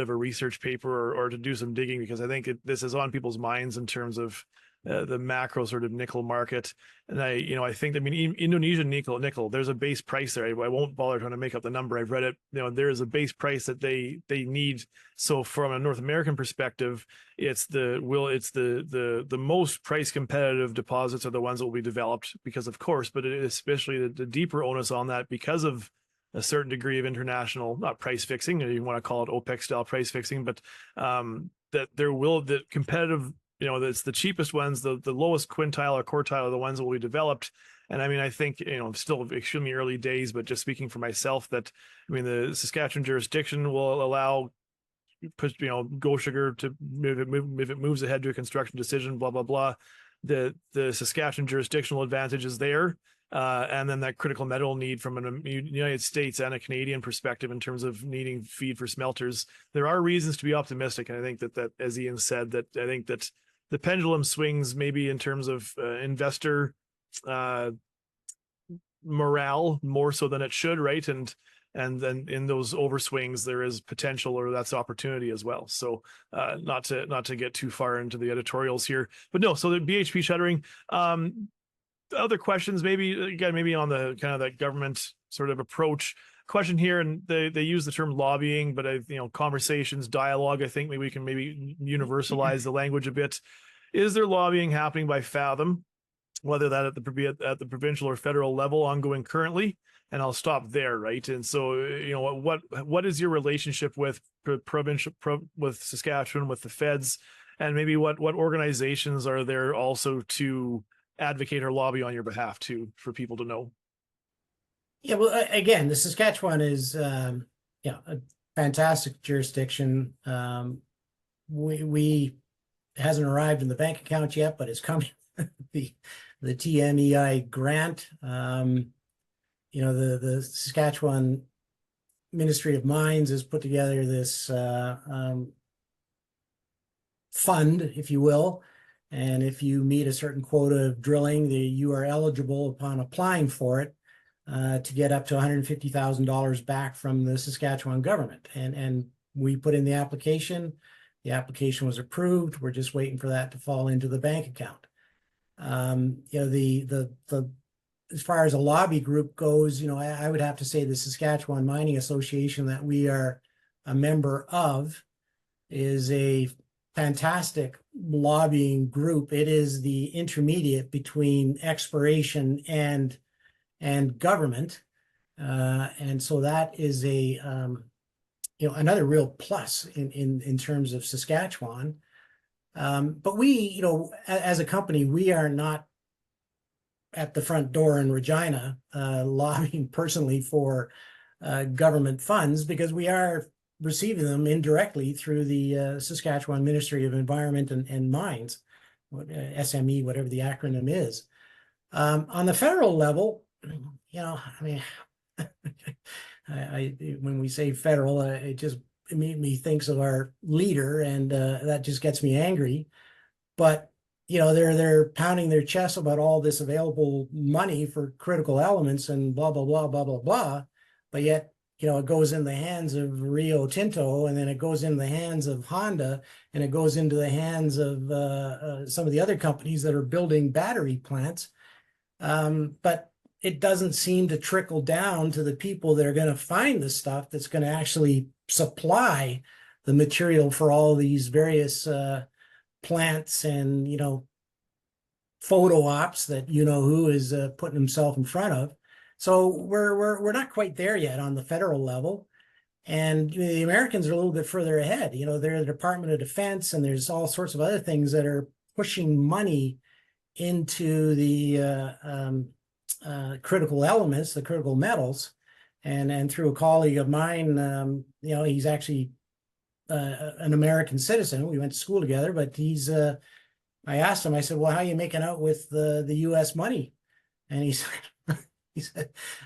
a research paper or to do some digging, because I think this is on people's minds in terms of the macro sort of nickel market. And I think, Indonesian nickel, there's a base price there. I won't bother trying to make up the number. I've read it. There is a base price that they need. So from a North American perspective, it's the most price competitive deposits are the ones that will be developed, because of course, but especially the deeper onus on that because of a certain degree of international, not price fixing, you want to call it OPEC style price fixing, but that the competitive, it's the cheapest ones, the lowest quintile or quartile are the ones that will be developed. And I think, still extremely early days, but just speaking for myself, that, the Saskatchewan jurisdiction will allow push, Gochager to if it moves ahead to a construction decision, blah blah blah. The Saskatchewan jurisdictional advantage is there, and then that critical metal need from a United States and a Canadian perspective in terms of needing feed for smelters. There are reasons to be optimistic, and I think that as Ian said, that I think that the pendulum swings maybe in terms of investor morale more so than it should, right? And then in those overswings there is potential, or that's opportunity as well. So not to get too far into the editorials here, but no, so the BHP shuttering. Other questions, maybe again, maybe on the kind of that government sort of approach question here, and they use the term lobbying, but conversations, dialogue, I think maybe we can universalize the language a bit. Is there lobbying happening by Fathom, whether that at the provincial or federal level, ongoing currently? And I'll stop there, right? And so, what is your relationship with with Saskatchewan, with the feds, and maybe what organizations are there also to advocate or lobby on your behalf to, for people to know? Yeah, well, again, the Saskatchewan is a fantastic jurisdiction. We hasn't arrived in the bank account yet, but it's coming. the TMEI grant. The Saskatchewan Ministry of Mines has put together this fund, if you will. And if you meet a certain quota of drilling, you are eligible upon applying for it to get up to $150,000 back from the Saskatchewan government. And we put in the application. The application was approved. We're just waiting for that to fall into the bank account. As far as a lobby group goes, I would have to say the Saskatchewan Mining Association that we are a member of is a fantastic lobbying group. It is the intermediate between exploration and government, and so that is another real plus in terms of Saskatchewan. But we, as a company, we are not at the front door in Regina lobbying personally for government funds, because we are receiving them indirectly through the Saskatchewan Ministry of Environment and Mines, SME, whatever the acronym is. On the federal level, when we say federal, it just immediately thinks of our leader, and that just gets me angry. But they're pounding their chest about all this available money for critical elements and blah blah blah blah blah blah, but yet it goes in the hands of Rio Tinto, and then it goes into the hands of Honda, and it goes into the hands of some of the other companies that are building battery plants. But it doesn't seem to trickle down to the people that are going to find the stuff that's going to actually supply the material for all these various plants and photo ops that who is putting himself in front of. So we're not quite there yet on the federal level, and the Americans are a little bit further ahead. They're the Department of Defense, and there's all sorts of other things that are pushing money into the critical elements, the critical metals, and through a colleague of mine, he's actually an American citizen. We went to school together, but he's. I asked him. I said, "Well, how are you making out with the U.S. money?" And he said,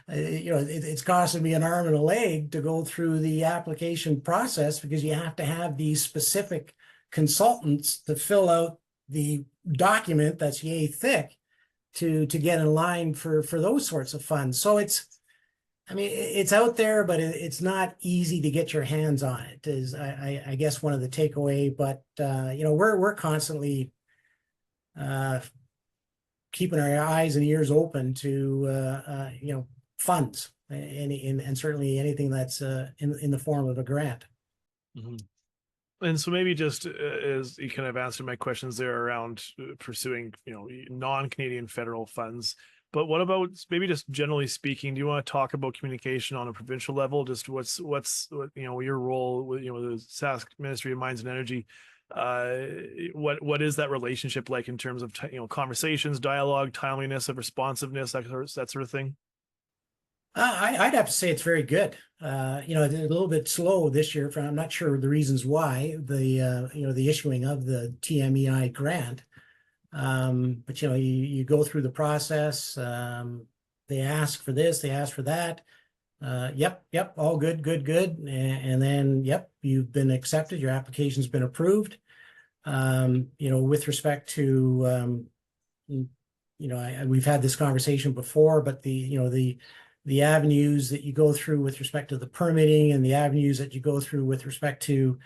it's costing me an arm and a leg to go through the application process, because you have to have these specific consultants to fill out the document that's yay thick to get in line for those sorts of funds. So it's out there, but it's not easy to get your hands on it, is I guess one of the takeaway. But we're constantly keeping our eyes and ears open to funds, and certainly anything that's in the form of a grant. Mm-hmm. And so maybe just as you kind of answered my questions there around pursuing non-Canadian federal funds, but what about maybe just generally speaking, do you want to talk about communication on a provincial level? Just what's your role with the Sask Ministry of Mines and Energy? What is that relationship like in terms of conversations, dialogue, timeliness of responsiveness, that sort of thing? I'd have to say it's very good. It's a little bit slow this year. I'm not sure the reasons why the issuing of the TMEI grant. But you go through the process. They ask for this, they ask for that. Yep, all good, good, good. And then, yep, you've been accepted. Your application's been approved. With respect to, we've had this conversation before, but the avenues that you go through with respect to the permitting and the avenues that you go through with respect to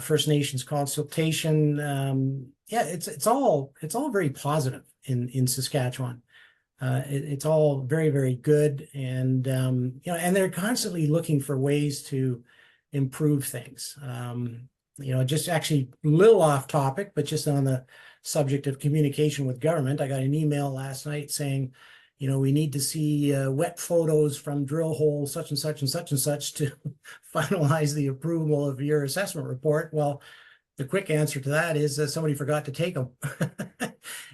First Nations consultation, it's all very positive in Saskatchewan. It's all very, very good, and and they're constantly looking for ways to improve things. Just actually a little off topic, but just on the subject of communication with government, I got an email last night saying, we need to see wet photos from drill hole such and such and such and such to finalize the approval of your assessment report. Well, the quick answer to that is that somebody forgot to take them.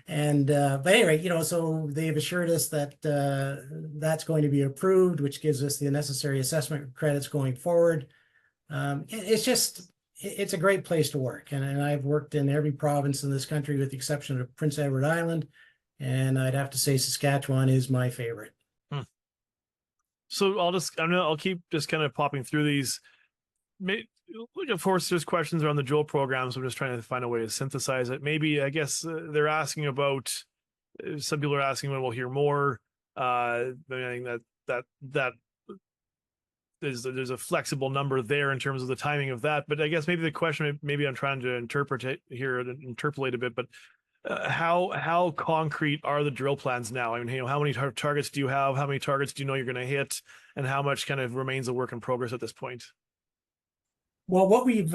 But anyway, so they've assured us that that's going to be approved, which gives us the necessary assessment credits going forward. It's a great place to work. And I've worked in every province in this country with the exception of Prince Edward Island. And I'd have to say Saskatchewan is my favorite. So I'll keep just kind of popping through these. Of course, there's questions around the drill program, so I'm just trying to find a way to synthesize it. Maybe, I guess, they're asking about, some people are asking when we'll hear more. I think that there's a flexible number there in terms of the timing of that. But I guess maybe the question, maybe I'm trying to interpolate a bit, but how concrete are the drill plans now? I mean, how many targets do you have? How many targets do you know you're going to hit? And how much kind of remains a work in progress at this point? Well, what we've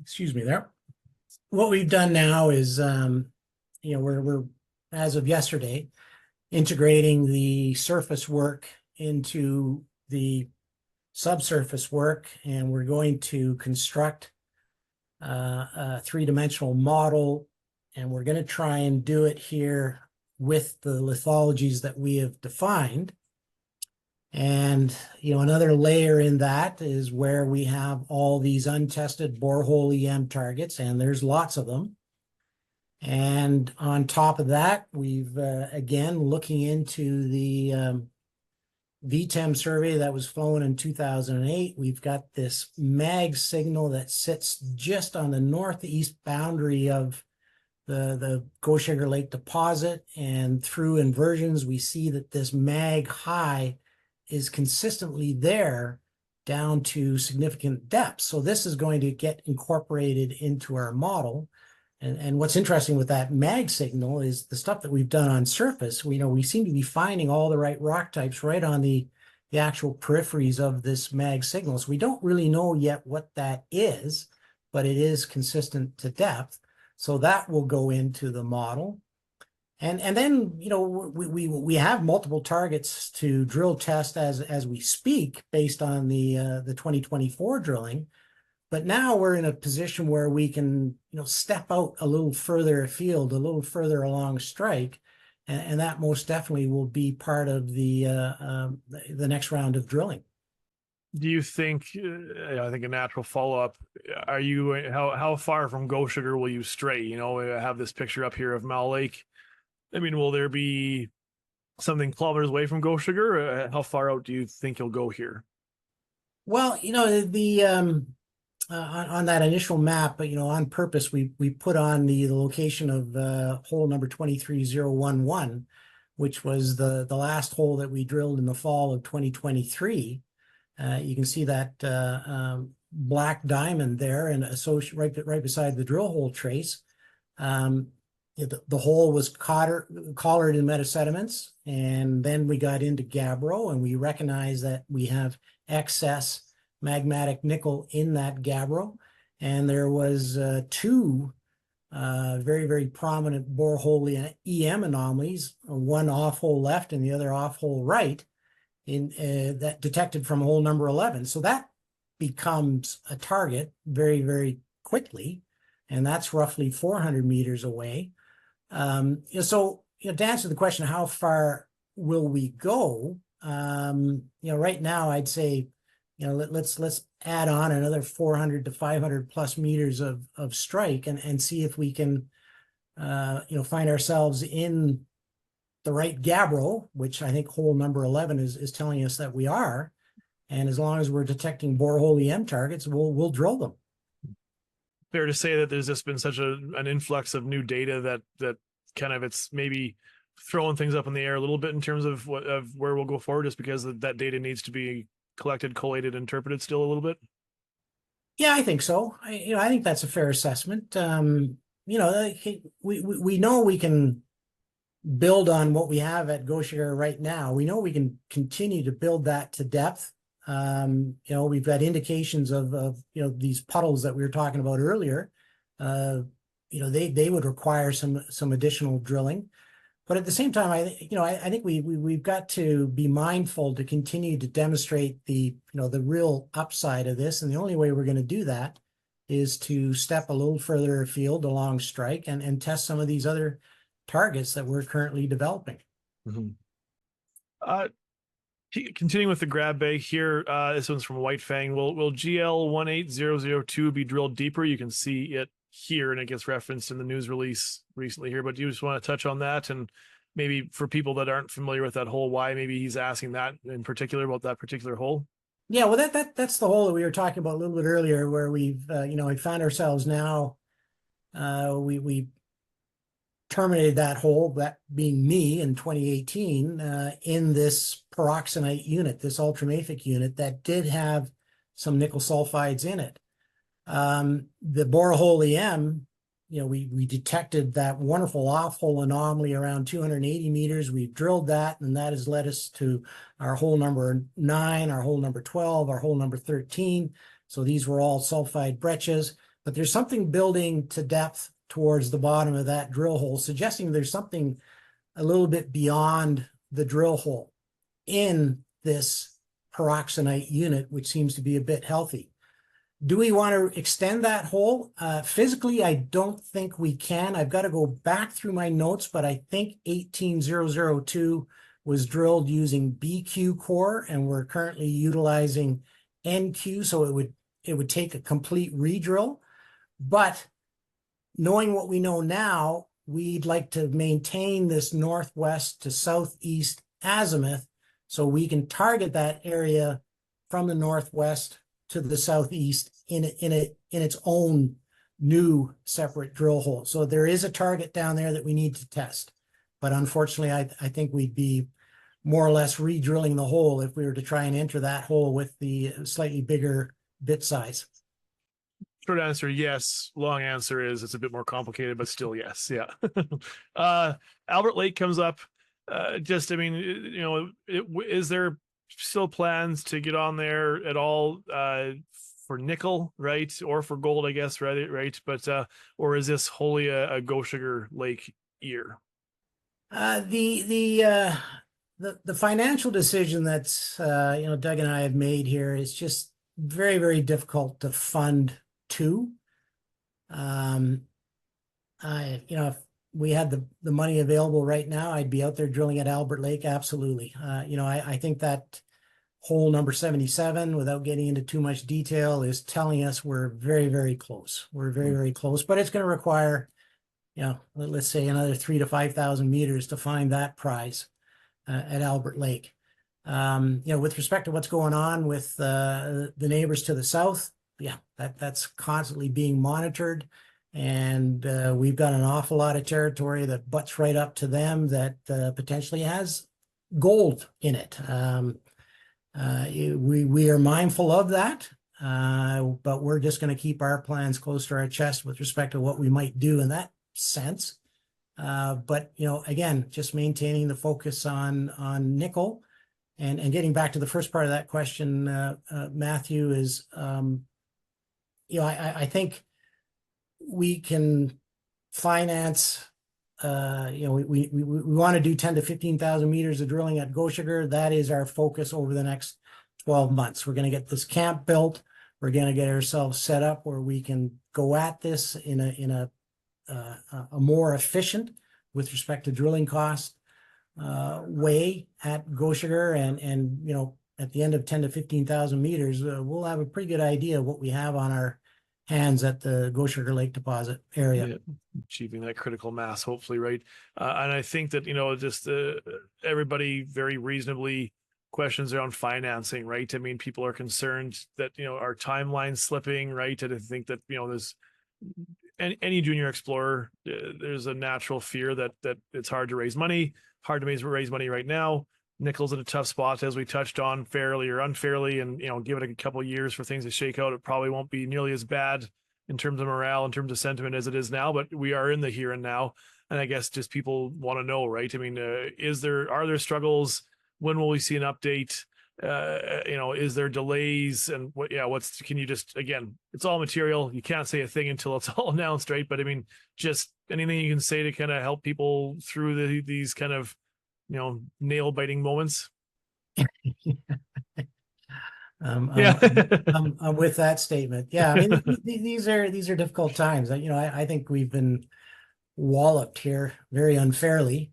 excuse me there. What we've done now is we're as of yesterday integrating the surface work into the subsurface work, and we're going to construct a three-dimensional model, and we're going to try and do it here with the lithologies that we have defined. And, another layer in that is where we have all these untested borehole EM targets, and there's lots of them. And on top of that, we've, again, looking into the VTEM survey that was flown in 2008, we've got this mag signal that sits just on the northeast boundary of the Gochager Lake deposit. And through inversions, we see that this mag high is consistently there down to significant depths. So this is going to get incorporated into our model. And what's interesting with that mag signal is the stuff that we've done on surface. We seem to be finding all the right rock types right on the actual peripheries of this mag signal. So we don't really know yet what that is, but it is consistent to depth. So that will go into the model. And then, we have multiple targets to drill test as we speak based on the 2024 drilling. But now we're in a position where we can, step out a little further afield, a little further along strike, and that most definitely will be part of the next round of drilling. Do you think? I think a natural follow-up. Are you how far from Gochager will you stray? I have this picture up here of Mal Lake. I mean, will there be something kilometers away from Gochager? How far out do you think you'll go here? Well, on that initial map, on purpose, we put on the location of hole number 23011, which was the last hole that we drilled in the fall of 2023. You can see that black diamond there and right beside the drill hole trace. The hole was collared in metasediments, and then we got into gabbro, and we recognized that we have excess magmatic nickel in that gabbro, and there was two very, very prominent borehole EM anomalies, one off hole left and the other off hole right, in that detected from hole number 11. So that becomes a target very, very quickly, and that's roughly 400 meters away. So to answer the question, how far will we go? Right now I'd say, let's add on another 400 to 500 plus meters of strike and see if we can, find ourselves in the right gabbro, which I think hole number 11 is telling us that we are. And as long as we're detecting borehole EM targets, we'll drill them. Fair to say that there's just been such an influx of new data that kind of it's maybe throwing things up in the air a little bit in terms of where we'll go forward, just because that data needs to be collected, collated, interpreted still a little bit. Yeah, I think so. I think that's a fair assessment. We know we can build on what we have at Gochager right now. We know we can continue to build that to depth. We've got indications of these puddles that we were talking about earlier. They would require some additional drilling. But at the same time, I think we've got to be mindful to continue to demonstrate the real upside of this. And the only way we're going to do that is to step a little further afield along strike and test some of these other targets that we're currently developing. Mm-hmm. Continuing with the grab bag here, this one's from White Fang. Will GL 18002 be drilled deeper? You can see it here, and it gets referenced in the news release recently here. But do you just want to touch on that, and maybe for people that aren't familiar with that hole, why maybe he's asking that in particular about that particular hole? Yeah, well, that's the hole that we were talking about a little bit earlier, where we found ourselves now. We terminated that hole, that being me in 2018, in this peroxenite unit, this ultramafic unit that did have some nickel sulfides in it. The borehole EM, we detected that wonderful off-hole anomaly around 280 meters. We've drilled that, and that has led us to our hole number 9, our hole number 12, our hole number 13. So these were all sulfide breccias, but there's something building to depth towards the bottom of that drill hole, suggesting there's something a little bit beyond the drill hole in this peroxenite unit, which seems to be a bit healthy. Do we want to extend that hole? Physically, I don't think we can. I've got to go back through my notes, but I think 18002 was drilled using BQ core, and we're currently utilizing NQ, so it would take a complete redrill. But knowing what we know now, we'd like to maintain this northwest to southeast azimuth so we can target that area from the northwest to the southeast in its own new separate drill hole. So there is a target down there that we need to test. But unfortunately, I think we'd be more or less re-drilling the hole if we were to try and enter that hole with the slightly bigger bit size. Short answer, yes. Long answer is it's a bit more complicated, but still yes. Yeah. Albert Lake comes up. Is there still plans to get on there at all for nickel, right? Or for gold, I guess, right? But or is this wholly a Gochager Lake year? The financial decision that's Doug and I have made here is just very, very difficult to fund two. If we had the money available right now, I'd be out there drilling at Albert Lake. Absolutely. I think that hole number 77, without getting into too much detail, is telling us we're very, very close. We're very, very close, but it's going to require, let's say another 3,000 to 5,000 meters to find that prize at Albert Lake. With respect to what's going on with the neighbors to the south, yeah, that's constantly being monitored, and we've got an awful lot of territory that butts right up to them that potentially has gold in it. We are mindful of that, but we're just going to keep our plans close to our chest with respect to what we might do in that sense. But again, just maintaining the focus on nickel, and getting back to the first part of that question, Matthew, is I think we can finance. We want to do 10 to 15,000 meters of drilling at Gochager. That is our focus over the next 12 months. We're going to get this camp built. We're going to get ourselves set up where we can go at this in a more efficient with respect to drilling costs. way at Gochager, and you know, at the end of 10 to 15,000 meters, we'll have a pretty good idea of what we have on our hands at the Gochager Lake deposit area. Yeah, achieving that critical mass, hopefully, right? And I think that, just everybody very reasonably questions around financing, right? I mean, people are concerned that, our timeline's slipping, right? And I think that, there's any junior explorer, there's a natural fear that it's hard to raise money, hard to raise money right now. Nickel's in a tough spot, as we touched on, fairly or unfairly, and give it a couple of years for things to shake out. It probably won't be nearly as bad in terms of morale, in terms of sentiment as it is now, but we are in the here and now. And I guess just people want to know, right? I mean, are there struggles? When will we see an update? Is there delays? And can you just, again, it's all material. You can't say a thing until it's all announced, right? But I mean, just anything you can say to kind of help people through these kind of, nail biting moments. Yeah. I'm with that statement. Yeah, I mean, these are difficult times. I think we've been walloped here very unfairly,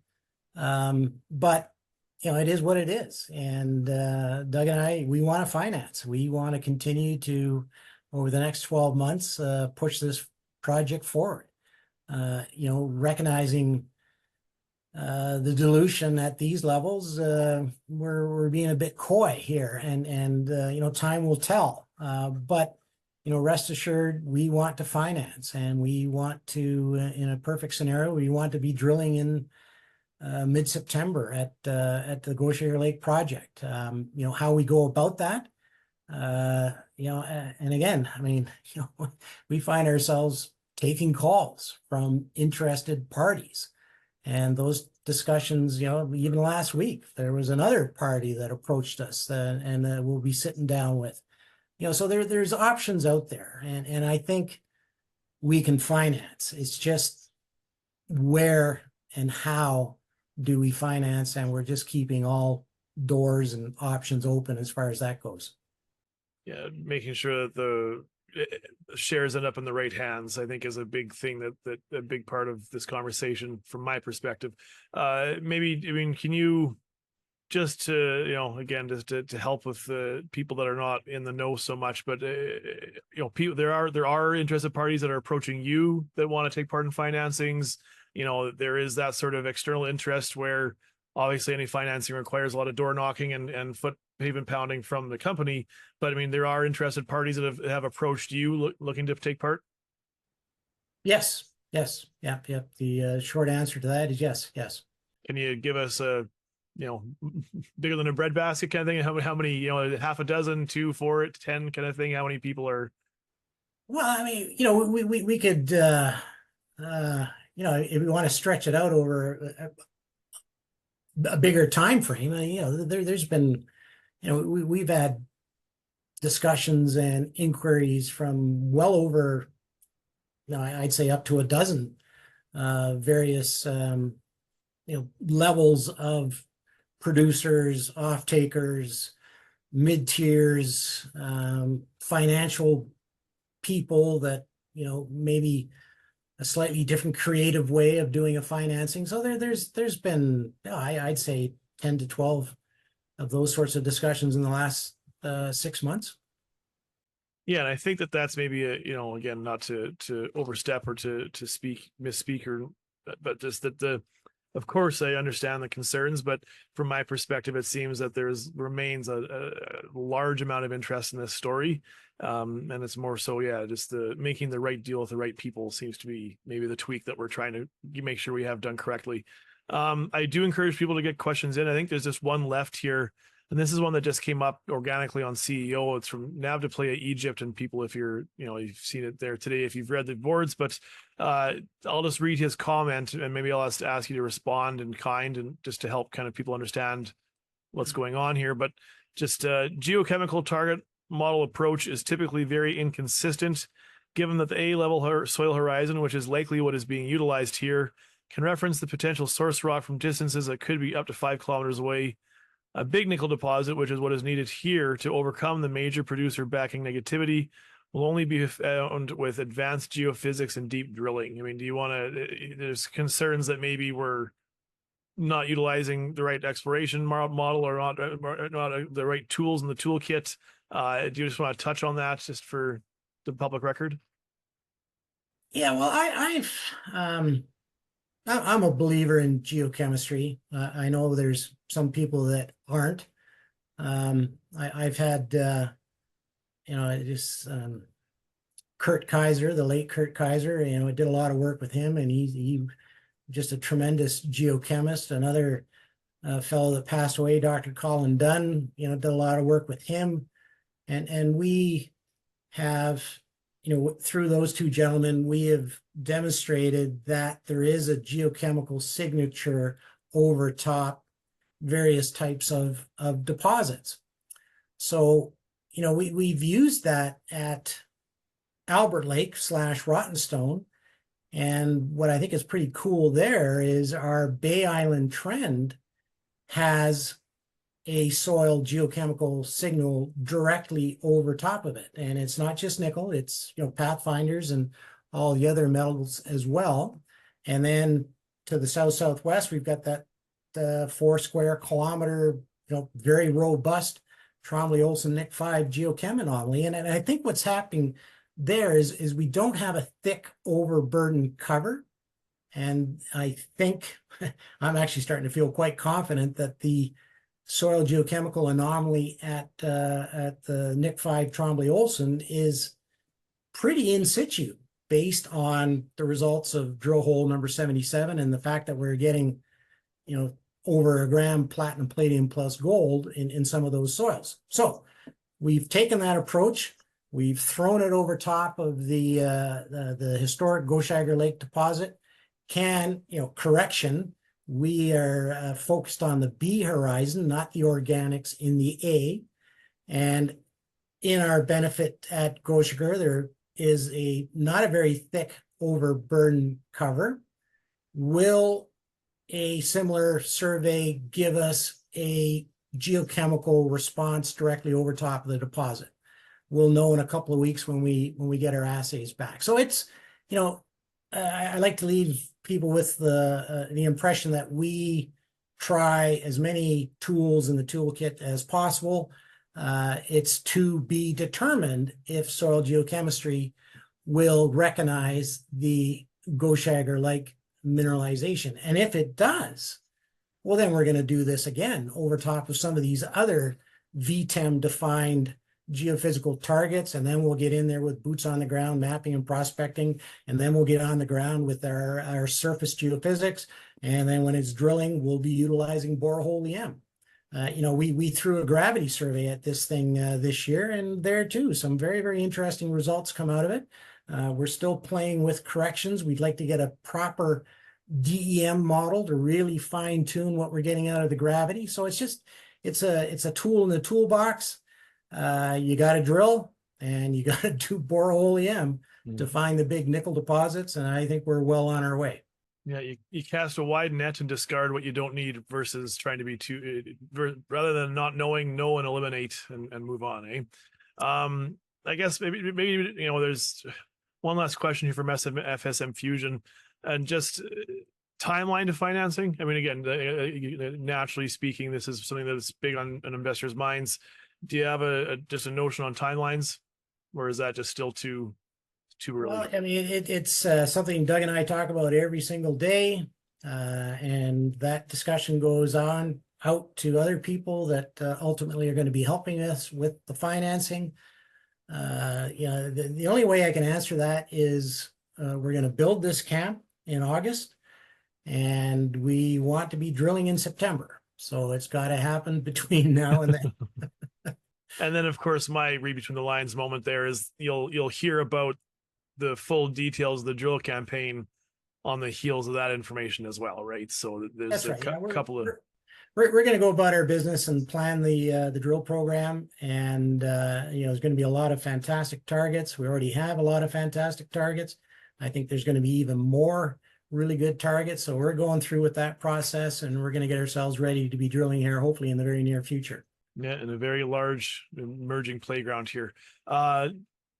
but it is what it is. And Doug and I, we want to finance. We want to continue to, over the next 12 months, push this project forward. Recognizing the dilution at these levels, we're being a bit coy here, and time will tell. But rest assured, we want to finance, and we want to, in a perfect scenario, we want to be drilling in mid-September at the Gochager Lake project. How we go about that, and again, I mean, we find ourselves taking calls from interested parties. And those discussions, even last week, there was another party that approached us, and we'll be sitting down with, so there's options out there, and I think we can finance. It's just where and how do we finance, and we're just keeping all doors and options open as far as that goes. Yeah, making sure that the shares end up in the right hands, I think, is a big thing, that a big part of this conversation from my perspective. Maybe, I mean, can you just to, again, just to help with the people that are not in the know so much, but people, there are interested parties that are approaching you that want to take part in financings. There is that sort of external interest where obviously any financing requires a lot of door knocking and foot pavement pounding from the company. But I mean, there are interested parties that have approached you looking to take part. Yes. Yeah. The short answer to that is yes. Can you give us a, bigger than a breadbasket kind of thing? How many, half a dozen, 2, 4, 10 kind of thing? How many people are? Well, I mean, we could, if we want to stretch it out over a bigger time frame, there's been, we've had discussions and inquiries from well over, I'd say up to a dozen various, levels of producers, off-takers, mid-tiers, financial people that, maybe a slightly different creative way of doing a financing. So there's been, I'd say 10 to 12 of those sorts of discussions in the last 6 months. Yeah, and I think that's maybe again, not to overstep or to misspeak, but just that of course I understand the concerns, but from my perspective, it seems that remains a large amount of interest in this story. And it's more so, just making the right deal with the right people seems to be maybe the tweak that we're trying to make sure we have done correctly. I do encourage people to get questions in. I think there's just one left here, and this is one that just came up organically on CEO. It's from Nav to Play Egypt, and people, if you've seen it there today, if you've read the boards, but I'll just read his comment, and maybe I'll ask you to respond in kind, and just to help kind of people understand what's going on here. But just geochemical target model approach is typically very inconsistent, given that the A-level soil horizon, which is likely what is being utilized here, can reference the potential source rock from distances that could be up to 5 kilometers away. A big nickel deposit, which is what is needed here to overcome the major producer backing negativity, will only be found with advanced geophysics and deep drilling. I mean, do you want to, there's concerns that maybe we're not utilizing the right exploration model, or not the right tools in the toolkit. Do you just want to touch on that just for the public record? Yeah, well, I'm a believer in geochemistry. I know there's some people that aren't. I've had, just Kurt Kaiser, the late Kurt Kaiser. I did a lot of work with him, and he just a tremendous geochemist. Another fellow that passed away, Dr. Colin Dunn, did a lot of work with him, and we have, through those two gentlemen, we have demonstrated that there is a geochemical signature over top various types of deposits. So, we've used that at Albert Lake / Rottenstone. And what I think is pretty cool there is our Bay Island trend has a soil geochemical signal directly over top of it. And it's not just nickel, it's, pathfinders and all the other metals as well. And then to the southwest, we've got that 4 square kilometer, very robust Trombley-Olson Nic 5 geochem anomaly. And I think what's happening there is we don't have a thick overburdened cover. And I think I'm actually starting to feel quite confident that the soil geochemical anomaly at the Nic 5 Trombley-Olson is pretty in situ based on the results of drill hole number 77 and the fact that we're getting, over a gram platinum, palladium plus gold in some of those soils. So we've taken that approach. We've thrown it over top of the historic Gochager Lake deposit. Correction, we are focused on the B horizon, not the organics in the A. And in our benefit at Gochager, there is not a very thick overburden cover. Will a similar survey give us a geochemical response directly over top of the deposit? We'll know in a couple of weeks when we get our assays back. So it's, I like to leave people with the impression that we try as many tools in the toolkit as possible. It's to be determined if soil geochemistry will recognize the Gochager-like mineralization. And if it does, well, then we're going to do this again over top of some of these other VTEM-defined geophysical targets, and then we'll get in there with boots on the ground mapping and prospecting, and then we'll get on the ground with our surface geophysics, and then when it's drilling, we'll be utilizing borehole EM. We threw a gravity survey at this thing this year, and there too, some very, very interesting results come out of it. We're still playing with corrections. We'd like to get a proper DEM model to really fine tune what we're getting out of the gravity. So it's a tool in the toolbox. You got to drill and you got to do borehole EM to find the big nickel deposits. And I think we're well on our way. Yeah, you cast a wide net and discard what you don't need versus trying to be rather than not knowing, know and eliminate and move on, eh? I guess maybe there's one last question here from FSM Fusion, and just timeline to financing. I mean, again, naturally speaking, this is something that's big on investors' minds. Do you have just a notion on timelines, or is that just still too early? Well, I mean, it's something Doug and I talk about every single day, and that discussion goes on out to other people that ultimately are going to be helping us with the financing. The only way I can answer that is we're going to build this camp in August, and we want to be drilling in September. So it's got to happen between now and then. And then, of course, my read between the lines moment there is you'll hear about the full details of the drill campaign on the heels of that information as well, right? So there's a couple of... We're going to go about our business and plan the drill program, and there's going to be a lot of fantastic targets. We already have a lot of fantastic targets. I think there's going to be even more really good targets. So we're going through with that process, and we're going to get ourselves ready to be drilling here, hopefully in the very near future. Yeah, in a very large emerging playground here.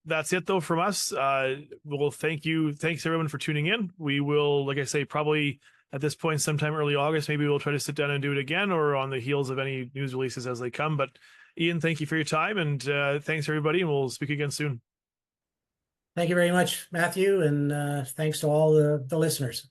That's it though from us. Well, thanks everyone for tuning in. We will, like I say, probably at this point, sometime early August, maybe we'll try to sit down and do it again, or on the heels of any news releases as they come. But Ian, thank you for your time, and thanks everybody, and we'll speak again soon. Thank you very much, Matthew, and thanks to all the listeners.